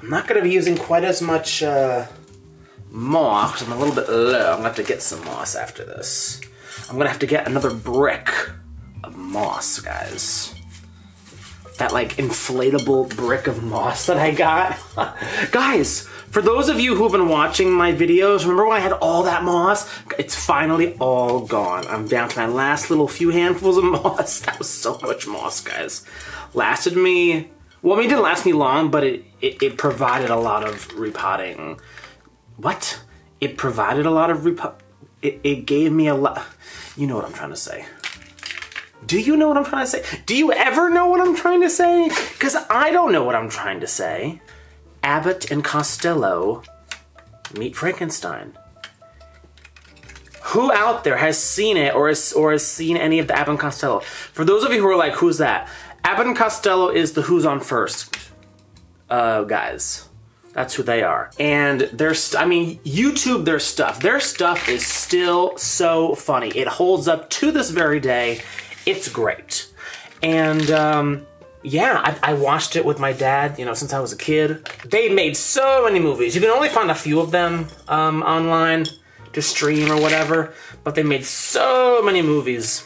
I'm not going to be using quite as much moss. I'm a little bit low. I'm going to have to get some moss after this. I'm going to have to get another brick of moss, guys. That like inflatable brick of moss that I got. Guys, for those of you who have been watching my videos, remember when I had all that moss? It's finally all gone. I'm down to my last little few handfuls of moss. That was so much moss, guys. Lasted me, well, I mean, it didn't last me long, but it provided a lot of repotting. What? It provided a lot of it gave me a lot. You know what I'm trying to say. Do you know what I'm trying to say? Do you ever know what I'm trying to say? Because I don't know what I'm trying to say. Abbott and Costello meet Frankenstein. Who out there has seen it or has seen any of the Abbott and Costello? For those of you who are like, who's that? Abbott and Costello is the Who's on First guys. That's who they are. And YouTube their stuff. Their stuff is still so funny. It holds up to this very day. It's great. And yeah, I watched it with my dad, since I was a kid. They made so many movies. You can only find a few of them online to stream or whatever, but they made so many movies.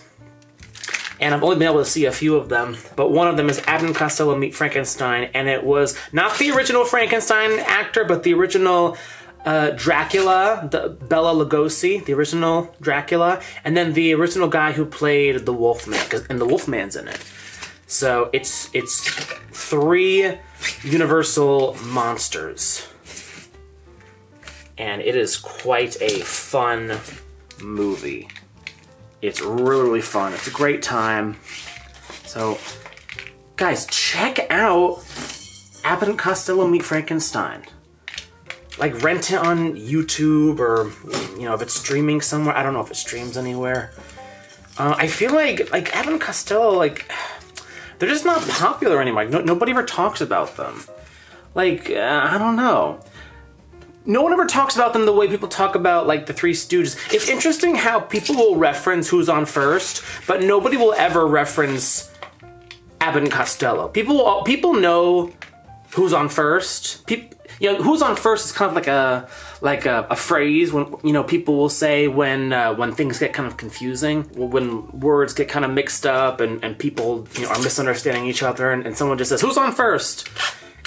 And I've only been able to see a few of them, but one of them is Abbott and Costello Meet Frankenstein, and it was not the original Frankenstein actor, but the original Dracula, the Bela Lugosi, the original Dracula, and then the original guy who played the Wolfman, and the Wolfman's in it. So it's 3 Universal monsters, and it is quite a fun movie. It's really, really fun. It's a great time. So, guys, check out Abbott and Costello Meet Frankenstein. Like, rent it on YouTube or, if it's streaming somewhere. I don't know if it streams anywhere. I feel like Abbott and Costello, they're just not popular anymore. Nobody ever talks about them. I don't know. No one ever talks about them the way people talk about, the Three Stooges. It's interesting how people will reference Who's on First, but nobody will ever reference Abbott and Costello. People know Who's on First. Who's on First is kind of like a phrase when people will say when things get kind of confusing, when words get kind of mixed up and people are misunderstanding each other, and someone just says Who's on First,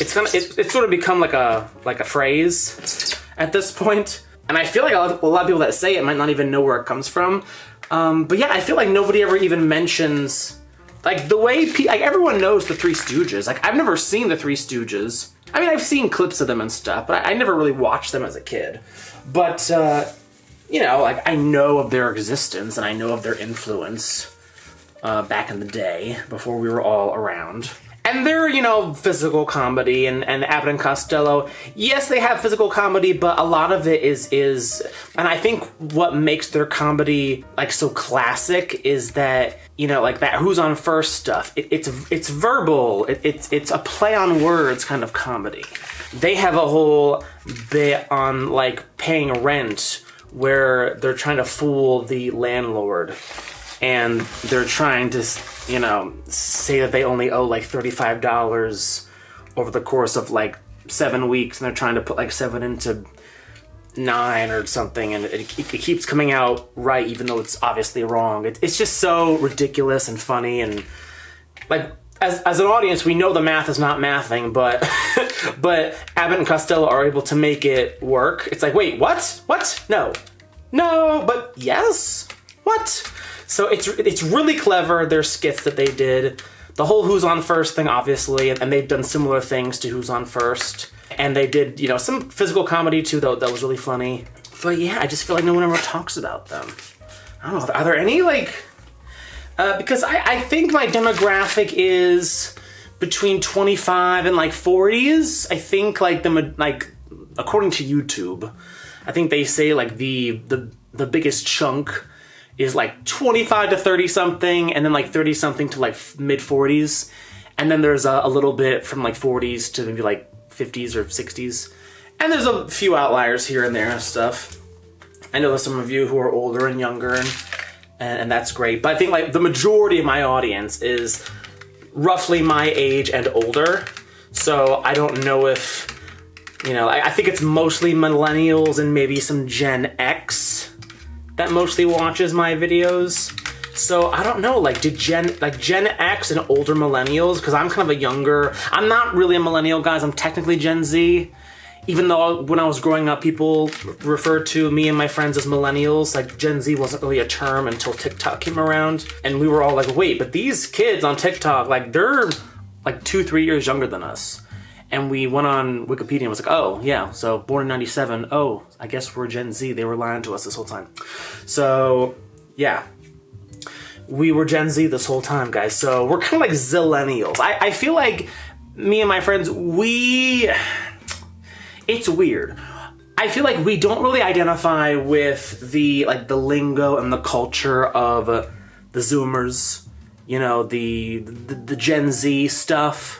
it's sort of become like a phrase at this point. And I feel like a lot of people that say it might not even know where it comes from. But yeah, I feel like nobody ever even mentions, like, the way, like, everyone knows the Three Stooges. Like, I've never seen the Three Stooges. I mean, I've seen clips of them and stuff, but I never really watched them as a kid. But, you know, like, I know of their existence and I know of their influence back in the day, before we were all around. And they're, you know, physical comedy, and Abbott and Costello, yes, they have physical comedy, but a lot of it is, and I think what makes their comedy, like, so classic is that, you know, like that Who's on First stuff, it's verbal, it's a play on words kind of comedy. They have a whole bit on, like, paying rent, where they're trying to fool the landlord, and they're trying to, you know, say that they only owe like $35 over the course of like 7 weeks, and they're trying to put like 7 into 9 or something, and it keeps coming out right even though it's obviously wrong. It's just so ridiculous and funny, and like as an audience we know the math is not mathing, but but Abbott and Costello are able to make it work. It's like, wait, what? No, but yes, what? So it's really clever, their skits that they did. The whole Who's on First thing, obviously, and they've done similar things to Who's on First. And they did, you know, some physical comedy too, though, that was really funny. But yeah, I just feel like no one ever talks about them. I don't know, are there any, like... because I think my demographic is between 25 and like 40s. I think like according to YouTube, I think they say like the biggest chunk is like 25 to 30 something, and then like 30 something to like mid 40s. And then there's a little bit from like 40s to maybe like 50s or 60s. And there's a few outliers here and there and stuff. I know there's some of you who are older and younger, and that's great. But I think like the majority of my audience is roughly my age and older. So I don't know if, you know, I think it's mostly millennials and maybe some Gen X that mostly watches my videos. So I don't know, like, did Gen X and older millennials, because I'm kind of a younger, I'm not really a millennial, guys, I'm technically Gen Z, even though when I was growing up, people referred to me and my friends as millennials. Like, Gen Z wasn't really a term until TikTok came around, and we were all like, wait, but these kids on TikTok, like, they're like 2-3 years younger than us. And we went on Wikipedia and was like, oh, yeah, so born in 97, oh, I guess we're Gen Z. They were lying to us this whole time. So, yeah. We were Gen Z this whole time, guys. So we're kind of like zillennials. I feel like me and my friends, it's weird. I feel like we don't really identify with the lingo and the culture of the Zoomers, you know, the Gen Z stuff.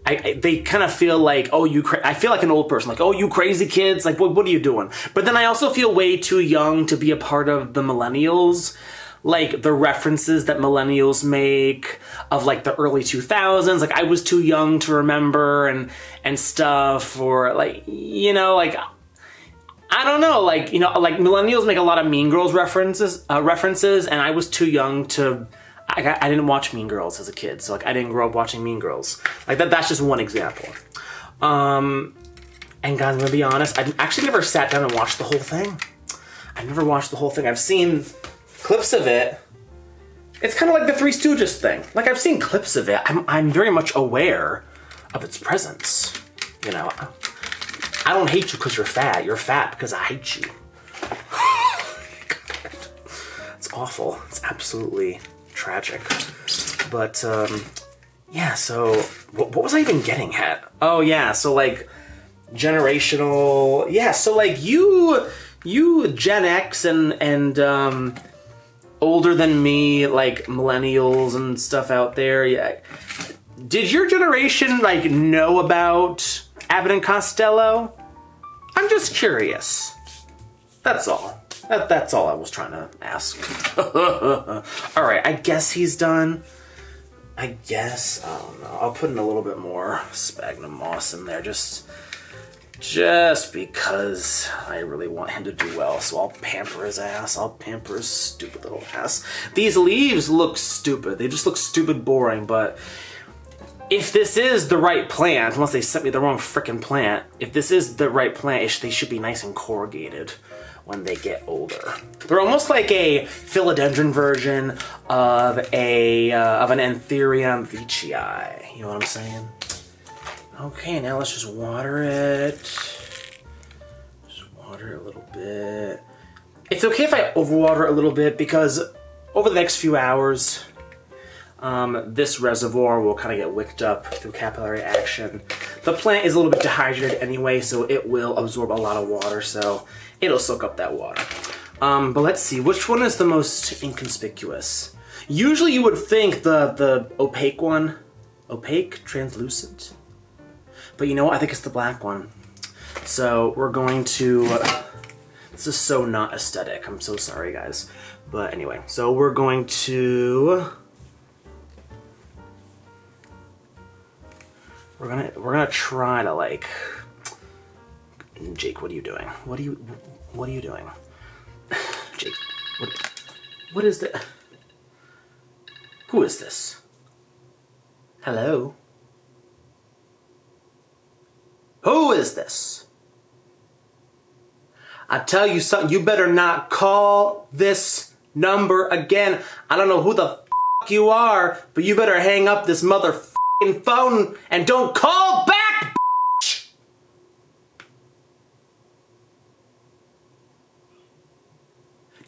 They kind of feel like, oh, I feel like an old person, like, oh, you crazy kids, like, what are you doing? But then I also feel way too young to be a part of the millennials, like the references that millennials make of like the early 2000s, like I was too young to remember and stuff, or like, you know, like, I don't know, like, you know, like millennials make a lot of Mean Girls references, and I was too young to... I didn't watch Mean Girls as a kid, so like I didn't grow up watching Mean Girls. Like that's just one example. And guys, I'm gonna be honest, I've actually never sat down and watched the whole thing. I've never watched the whole thing. I've seen clips of it. It's kind of like the Three Stooges thing. Like, I've seen clips of it. I'm very much aware of its presence. You know, I don't hate you because you're fat. You're fat because I hate you. It's awful. It's absolutely tragic. But yeah, so what was I even getting at? Oh yeah, so like generational, yeah, so like you Gen X and older than me, like millennials and stuff out there, yeah, did your generation like know about Abbott and Costello? I'm just curious. That's all. That's all I was trying to ask. All right, I guess he's done. I guess, I don't know. I'll put in a little bit more sphagnum moss in there just because I really want him to do well. So I'll pamper his ass. I'll pamper his stupid little ass. These leaves look stupid. They just look stupid boring, but if this is the right plant, unless they sent me the wrong frickin' plant, if this is the right plant, they should be nice and corrugated when they get older. They're almost like a philodendron version of an Anthurium veitchii. You know what I'm saying? Okay, now let's just water it. Just water it a little bit. It's okay if I overwater a little bit because over the next few hours, this reservoir will kind of get wicked up through capillary action. The plant is a little bit dehydrated anyway, so it will absorb a lot of water, so it'll soak up that water. But let's see, which one is the most inconspicuous? Usually you would think the opaque one. Opaque? Translucent? But you know what? I think it's the black one. So we're going to... this is so not aesthetic. I'm so sorry, guys. But anyway, so we're going to... We're gonna try to like... Jake, what are you doing? What are you doing? Jake, what is that? Who is this? Hello? Who is this? I tell you something, you better not call this number again. I don't know who the f you are, but you better hang up this motherfucking phone and don't call back, bitch!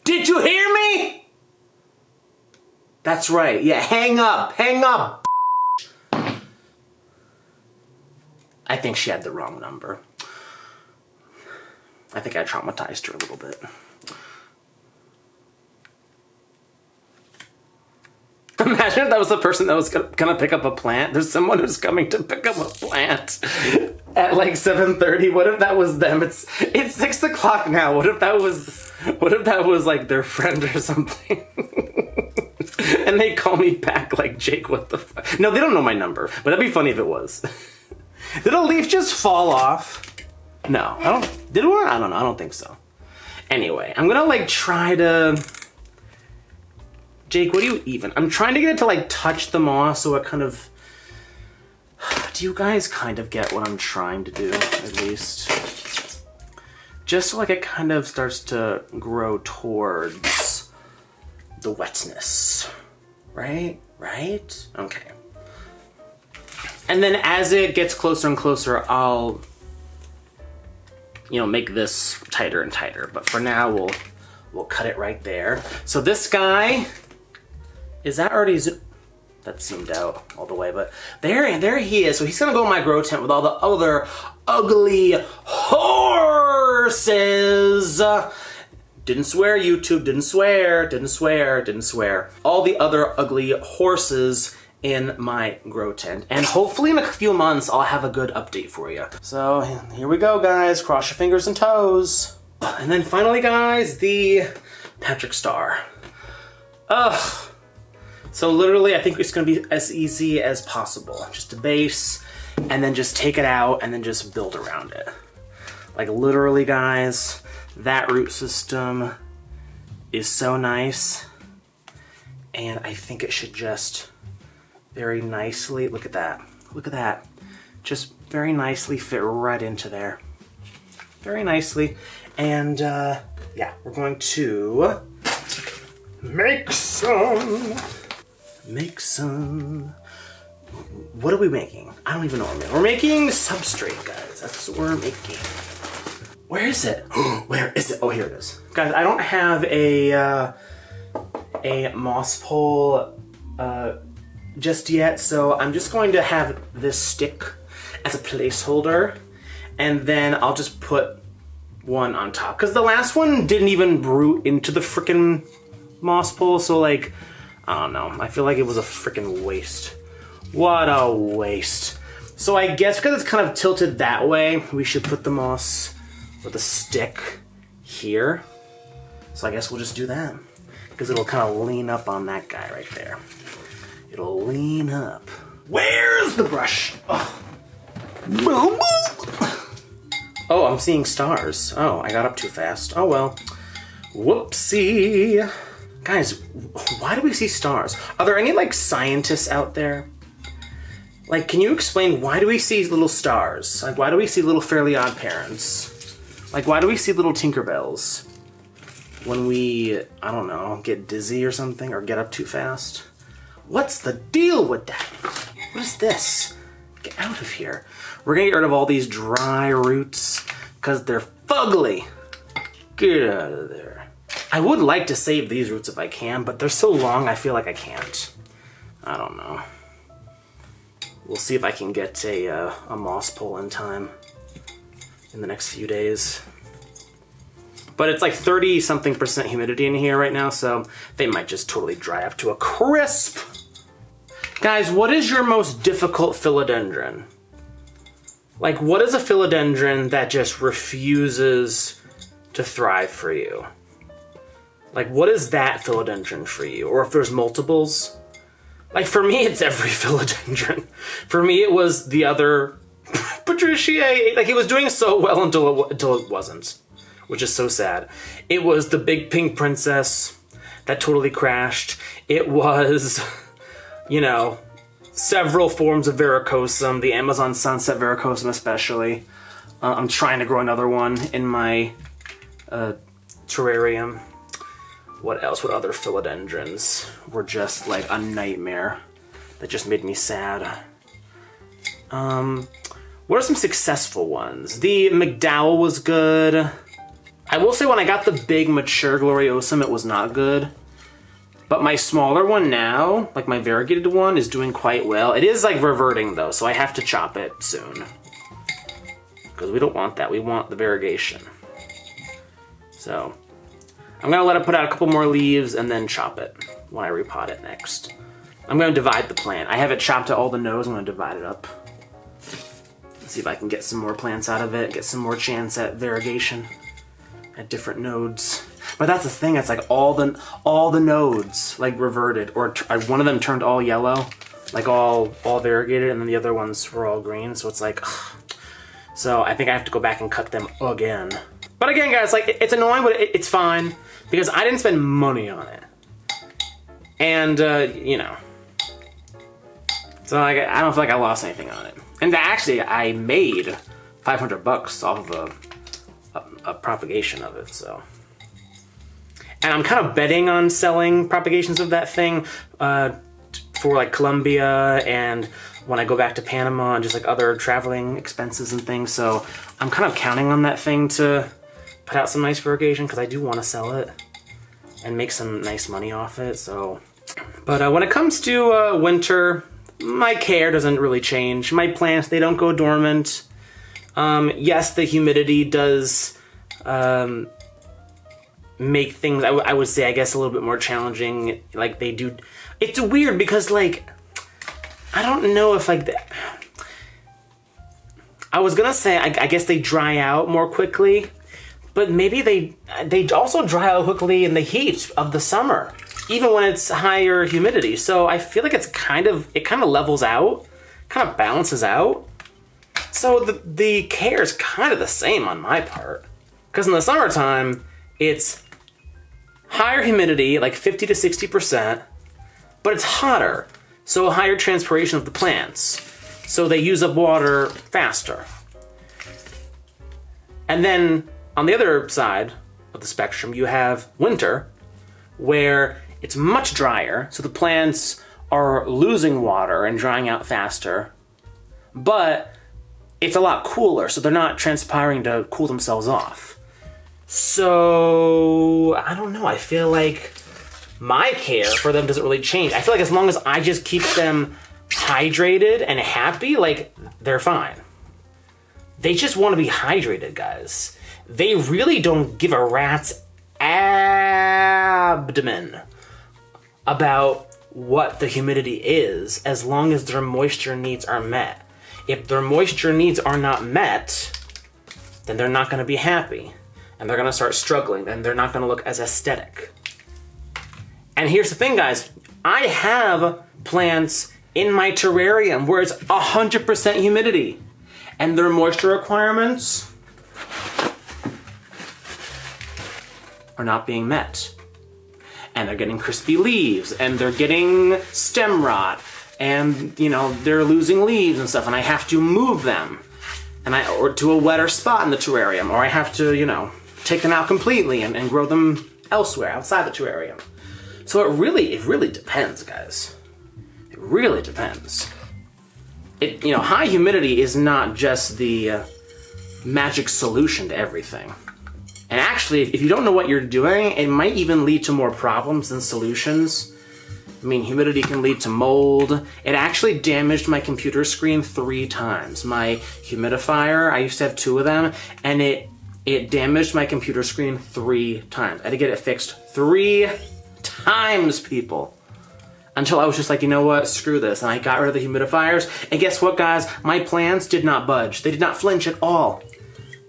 Did you hear me? That's right, yeah, hang up, bitch. I think she had the wrong number. I think I traumatized her a little bit. Imagine if that was the person that was gonna pick up a plant. There's someone who's coming to pick up a plant at like 7:30. What if that was them? It's 6 o'clock now. What if that was like their friend or something? And they call me back like, Jake, what the fuck? No, they don't know my number, but that'd be funny if it was. Did a leaf just fall off? No, I don't. Did one? I don't know. I don't think so. Anyway, I'm gonna like try to. Jake, what do you even? I'm trying to get it to like touch the moss so it kind of. Do you guys kind of get what I'm trying to do, at least? Just so like it kind of starts to grow towards the wetness. Right? Right? Okay. And then as it gets closer and closer, I'll, make this tighter and tighter. But for now, we'll cut it right there. So this guy, is that already, that zoomed out all the way, but there he is. So he's gonna go in my grow tent with all the other ugly horses. Didn't swear, YouTube, didn't swear. All the other ugly horses in my grow tent. And hopefully in a few months, I'll have a good update for you. So here we go, guys. Cross your fingers and toes. And then finally, guys, the Patrick Star. Ugh. So literally, I think it's gonna be as easy as possible. Just a base, and then just take it out, and then just build around it. Like literally, guys, that root system is so nice. And I think it should just very nicely, look at that, just very nicely fit right into there. Very nicely. And yeah, we're going to make some. What are we making? I don't even know what we're making. Substrate, guys. That's what we're making. Where is it? Where is it? Oh, here it is. Guys, I don't have a moss pole just yet, so I'm just going to have this stick as a placeholder, and then I'll just put one on top. Because the last one didn't even root into the frickin' moss pole, so like, I don't know. I feel like it was a frickin' waste. What a waste. So I guess because it's kind of tilted that way, we should put the moss with a stick here. So I guess we'll just do that. Because it'll kind of lean up on that guy right there. It'll lean up. Where's the brush? Oh. Oh, I'm seeing stars. Oh, I got up too fast. Oh well. Whoopsie. Guys, why do we see stars? Are there any like scientists out there Like, can you explain why do we see little stars? Like, why do we see little Fairly Odd Parents? Like, why do we see little Tinkerbells when we, I don't know, get dizzy or something, or get up too fast? What's the deal with that? What is this? Get out of here. We're gonna get rid of all these dry roots because they're fugly. Get out of there. I would like to save these roots if I can, but they're so long I feel like I can't. I don't know. We'll see if I can get a moss pole in time in the next few days. But it's like 30-something% humidity in here right now, so they might just totally dry up to a crisp. Guys, what is your most difficult philodendron? Like, what is a philodendron that just refuses to thrive for you? Like, what is that philodendron for you? Or if there's multiples? Like, for me, it's every philodendron. For me, it was the other Patriciae. Like, it was doing so well until it wasn't, which is so sad. It was the big pink princess that totally crashed. It was, you know, several forms of varicosum, the Amazon sunset varicosum especially. I'm trying to grow another one in my terrarium. What else? What other philodendrons were just like a nightmare that just made me sad? What are some successful ones? The McDowell was good. I will say when I got the big mature gloriosum, it was not good. But my smaller one now, like my variegated one, is doing quite well. It is like reverting though, so I have to chop it soon. Because we don't want that, we want the variegation. So, I'm gonna let it put out a couple more leaves and then chop it when I repot it next. I'm gonna divide the plant. I have it chopped to all the nodes, I'm gonna divide it up. Let's see if I can get some more plants out of it, get some more chance at variegation at different nodes. But that's the thing, it's like all the nodes like reverted, or one of them turned all yellow, like all variegated, and then the other ones were all green, so it's like, ugh. So I think I have to go back and cut them again. But again, guys, like, it's annoying, but it's fine, because I didn't spend money on it. And, you know. So, like, I don't feel like I lost anything on it. And actually, I made $500 off of a propagation of it, so. And I'm kind of betting on selling propagations of that thing for, like, Colombia and when I go back to Panama and just, like, other traveling expenses and things. So I'm kind of counting on that thing to put out some nice variegation, because I do want to sell it and make some nice money off it, so. But when it comes to winter, my care doesn't really change. My plants, they don't go dormant. Yes, the humidity does make things, I would say, I guess, a little bit more challenging. Like, they do, it's weird because, like, I don't know if, like, I was gonna say, I guess they dry out more quickly. But maybe they also dry out quickly in the heat of the summer, even when it's higher humidity. So I feel like it kind of levels out, kind of balances out. So the care is kind of the same on my part. Because in the summertime, it's higher humidity, like 50 to 60%, but it's hotter, so a higher transpiration of the plants. So they use up water faster. And then on the other side of the spectrum, you have winter, where it's much drier, so the plants are losing water and drying out faster, but it's a lot cooler, so they're not transpiring to cool themselves off. So, I don't know, I feel like my care for them doesn't really change. I feel like as long as I just keep them hydrated and happy, like, they're fine. They just want to be hydrated, guys. They really don't give a rat's abdomen about what the humidity is, as long as their moisture needs are met. If their moisture needs are not met, then they're not going to be happy, and they're going to start struggling, and they're not going to look as aesthetic. And here's the thing, guys. I have plants in my terrarium where it's 100% humidity, and their moisture requirements are not being met. And they're getting crispy leaves, and they're getting stem rot, and they're losing leaves and stuff, and I have to move them, or to a wetter spot in the terrarium, or I have to take them out completely and grow them elsewhere outside the terrarium. So it really depends, guys. It really depends. High humidity is not just the magic solution to everything. And actually, if you don't know what you're doing, it might even lead to more problems than solutions. I mean, humidity can lead to mold. It actually damaged my computer screen 3 times. My humidifier, I used to have 2 of them, and it damaged my computer screen 3 times. I had to get it fixed 3 times, people. Until I was just like, you know what, screw this. And I got rid of the humidifiers. And guess what, guys? My plants did not budge. They did not flinch at all.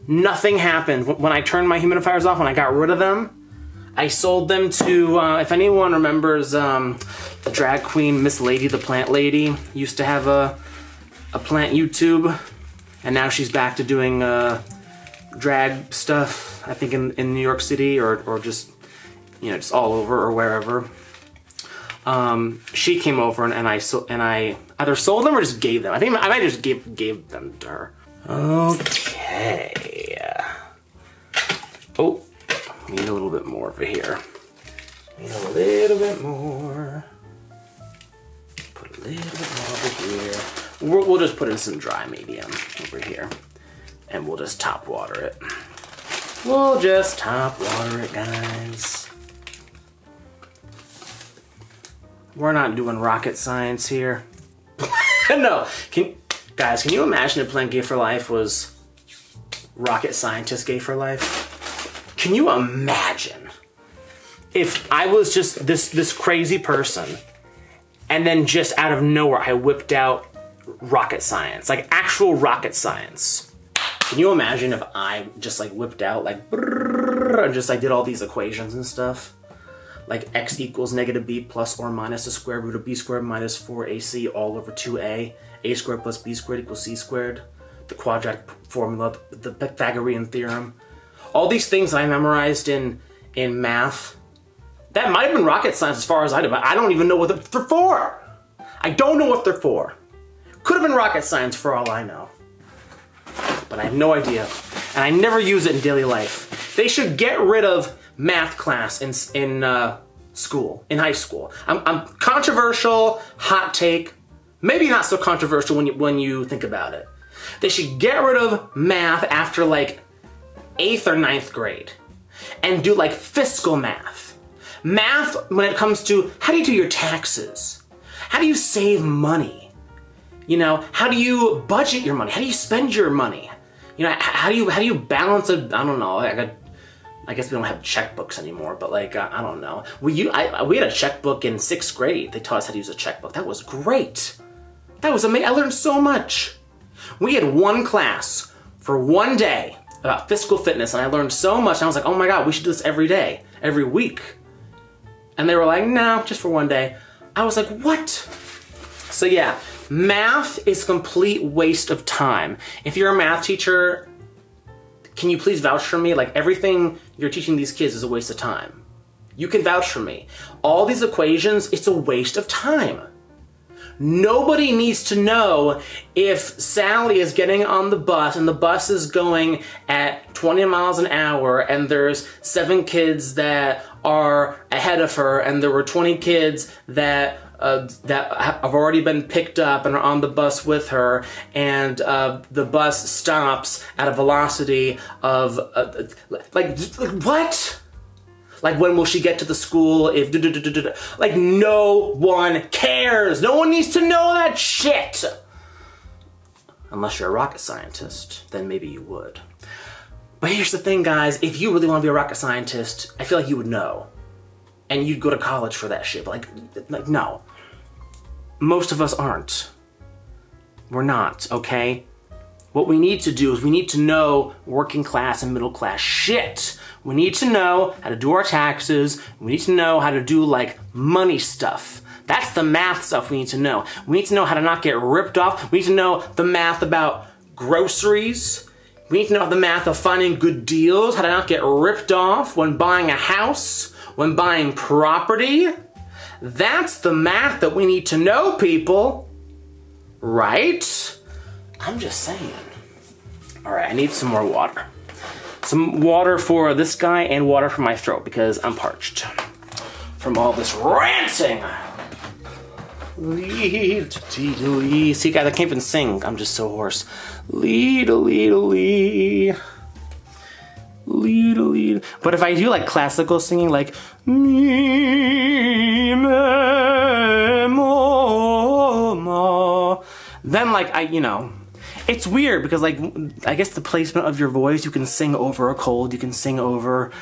Nothing happened. When I turned my humidifiers off, when I got rid of them, I sold them to, if anyone remembers the drag queen Miss Lady, the plant lady, used to have a plant YouTube. And now she's back to doing drag stuff, I think in New York City or just, just all over or wherever. She came over and I either sold them or just gave them. I think I might just gave them to her. Okay. Oh, we need a little bit more over here. Need a little bit more. Put a little bit more over here. We'll just put in some dry medium over here. And we'll just top water it. We'll just top water it, guys. We're not doing rocket science here. No. Guys, can you imagine if playing Gay for Life was rocket scientist Gay for Life? Can you imagine if I was just this crazy person and then just out of nowhere I whipped out rocket science, like actual rocket science? Can you imagine if I just whipped out and just did all these equations and stuff? Like x equals negative b plus or minus the square root of b squared minus 4ac all over 2a, a squared plus b squared equals c squared, the quadratic formula, the Pythagorean theorem. All these things that I memorized in math, that might have been rocket science as far as I know, but I don't even know what they're for. I don't know what they're for. Could have been rocket science for all I know. But I have no idea. And I never use it in daily life. They should get rid of math class in school, in high school. I'm controversial, hot take, maybe not so controversial when you think about it. They should get rid of math after 8th or 9th grade and do fiscal math. Math when it comes to how do you do your taxes? How do you save money? How do you budget your money? How do you spend your money? How do you balance I don't know. I guess we don't have checkbooks anymore, but I don't know. We had a checkbook in 6th grade. They taught us how to use a checkbook. That was great. That was amazing. I learned so much. We had one class for one day about physical fitness, and I learned so much. And I was like, oh my God, we should do this every day, every week. And they were like, no, just for one day. I was like, what? So yeah, math is a complete waste of time. If you're a math teacher, can you please vouch for me? Everything you're teaching these kids is a waste of time. You can vouch for me. All these equations, it's a waste of time. Nobody needs to know if Sally is getting on the bus and the bus is going at 20 miles an hour and there's 7 kids that are ahead of her and there were 20 kids that have already been picked up and are on the bus with her, and the bus stops at a velocity of what? When will she get to the school? If no one cares. No one needs to know that shit. Unless you're a rocket scientist, then maybe you would. But here's the thing, guys. If you really want to be a rocket scientist, I feel like you would know. And you'd go to college for that shit. But no. Most of us aren't. We're not, okay? What we need to do is we need to know working class and middle class shit. We need to know how to do our taxes. We need to know how to do money stuff. That's the math stuff we need to know. We need to know how to not get ripped off. We need to know the math about groceries. We need to know the math of finding good deals, how to not get ripped off when buying a house, when buying property. That's the math that we need to know, people. Right? I'm just saying. All right, I need some more water. Some water for this guy and water for my throat because I'm parched from all this ranting. See, guys, I can't even sing. I'm just so hoarse. Lead. But if I do like classical singing, like then like it's weird because like I guess the placement of your voice, you can sing over a cold, you can sing over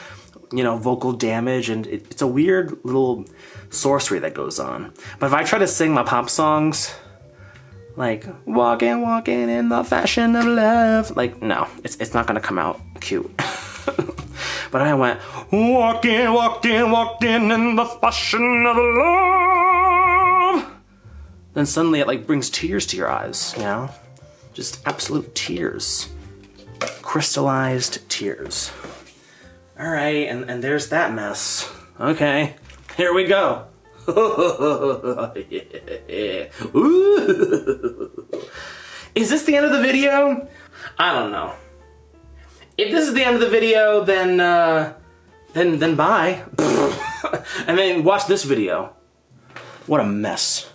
vocal damage, and it's a weird little sorcery that goes on. But if I try to sing my pop songs, like walking in the fashion of love, like no, it's not gonna come out cute. But I went walking in the fashion of love. Then suddenly it like brings tears to your eyes, just absolute tears, crystallized tears. All right, and there's that mess. Okay, here we go. Is this the end of the video? I don't know. If this is the end of the video, then bye. And then watch this video. What a mess.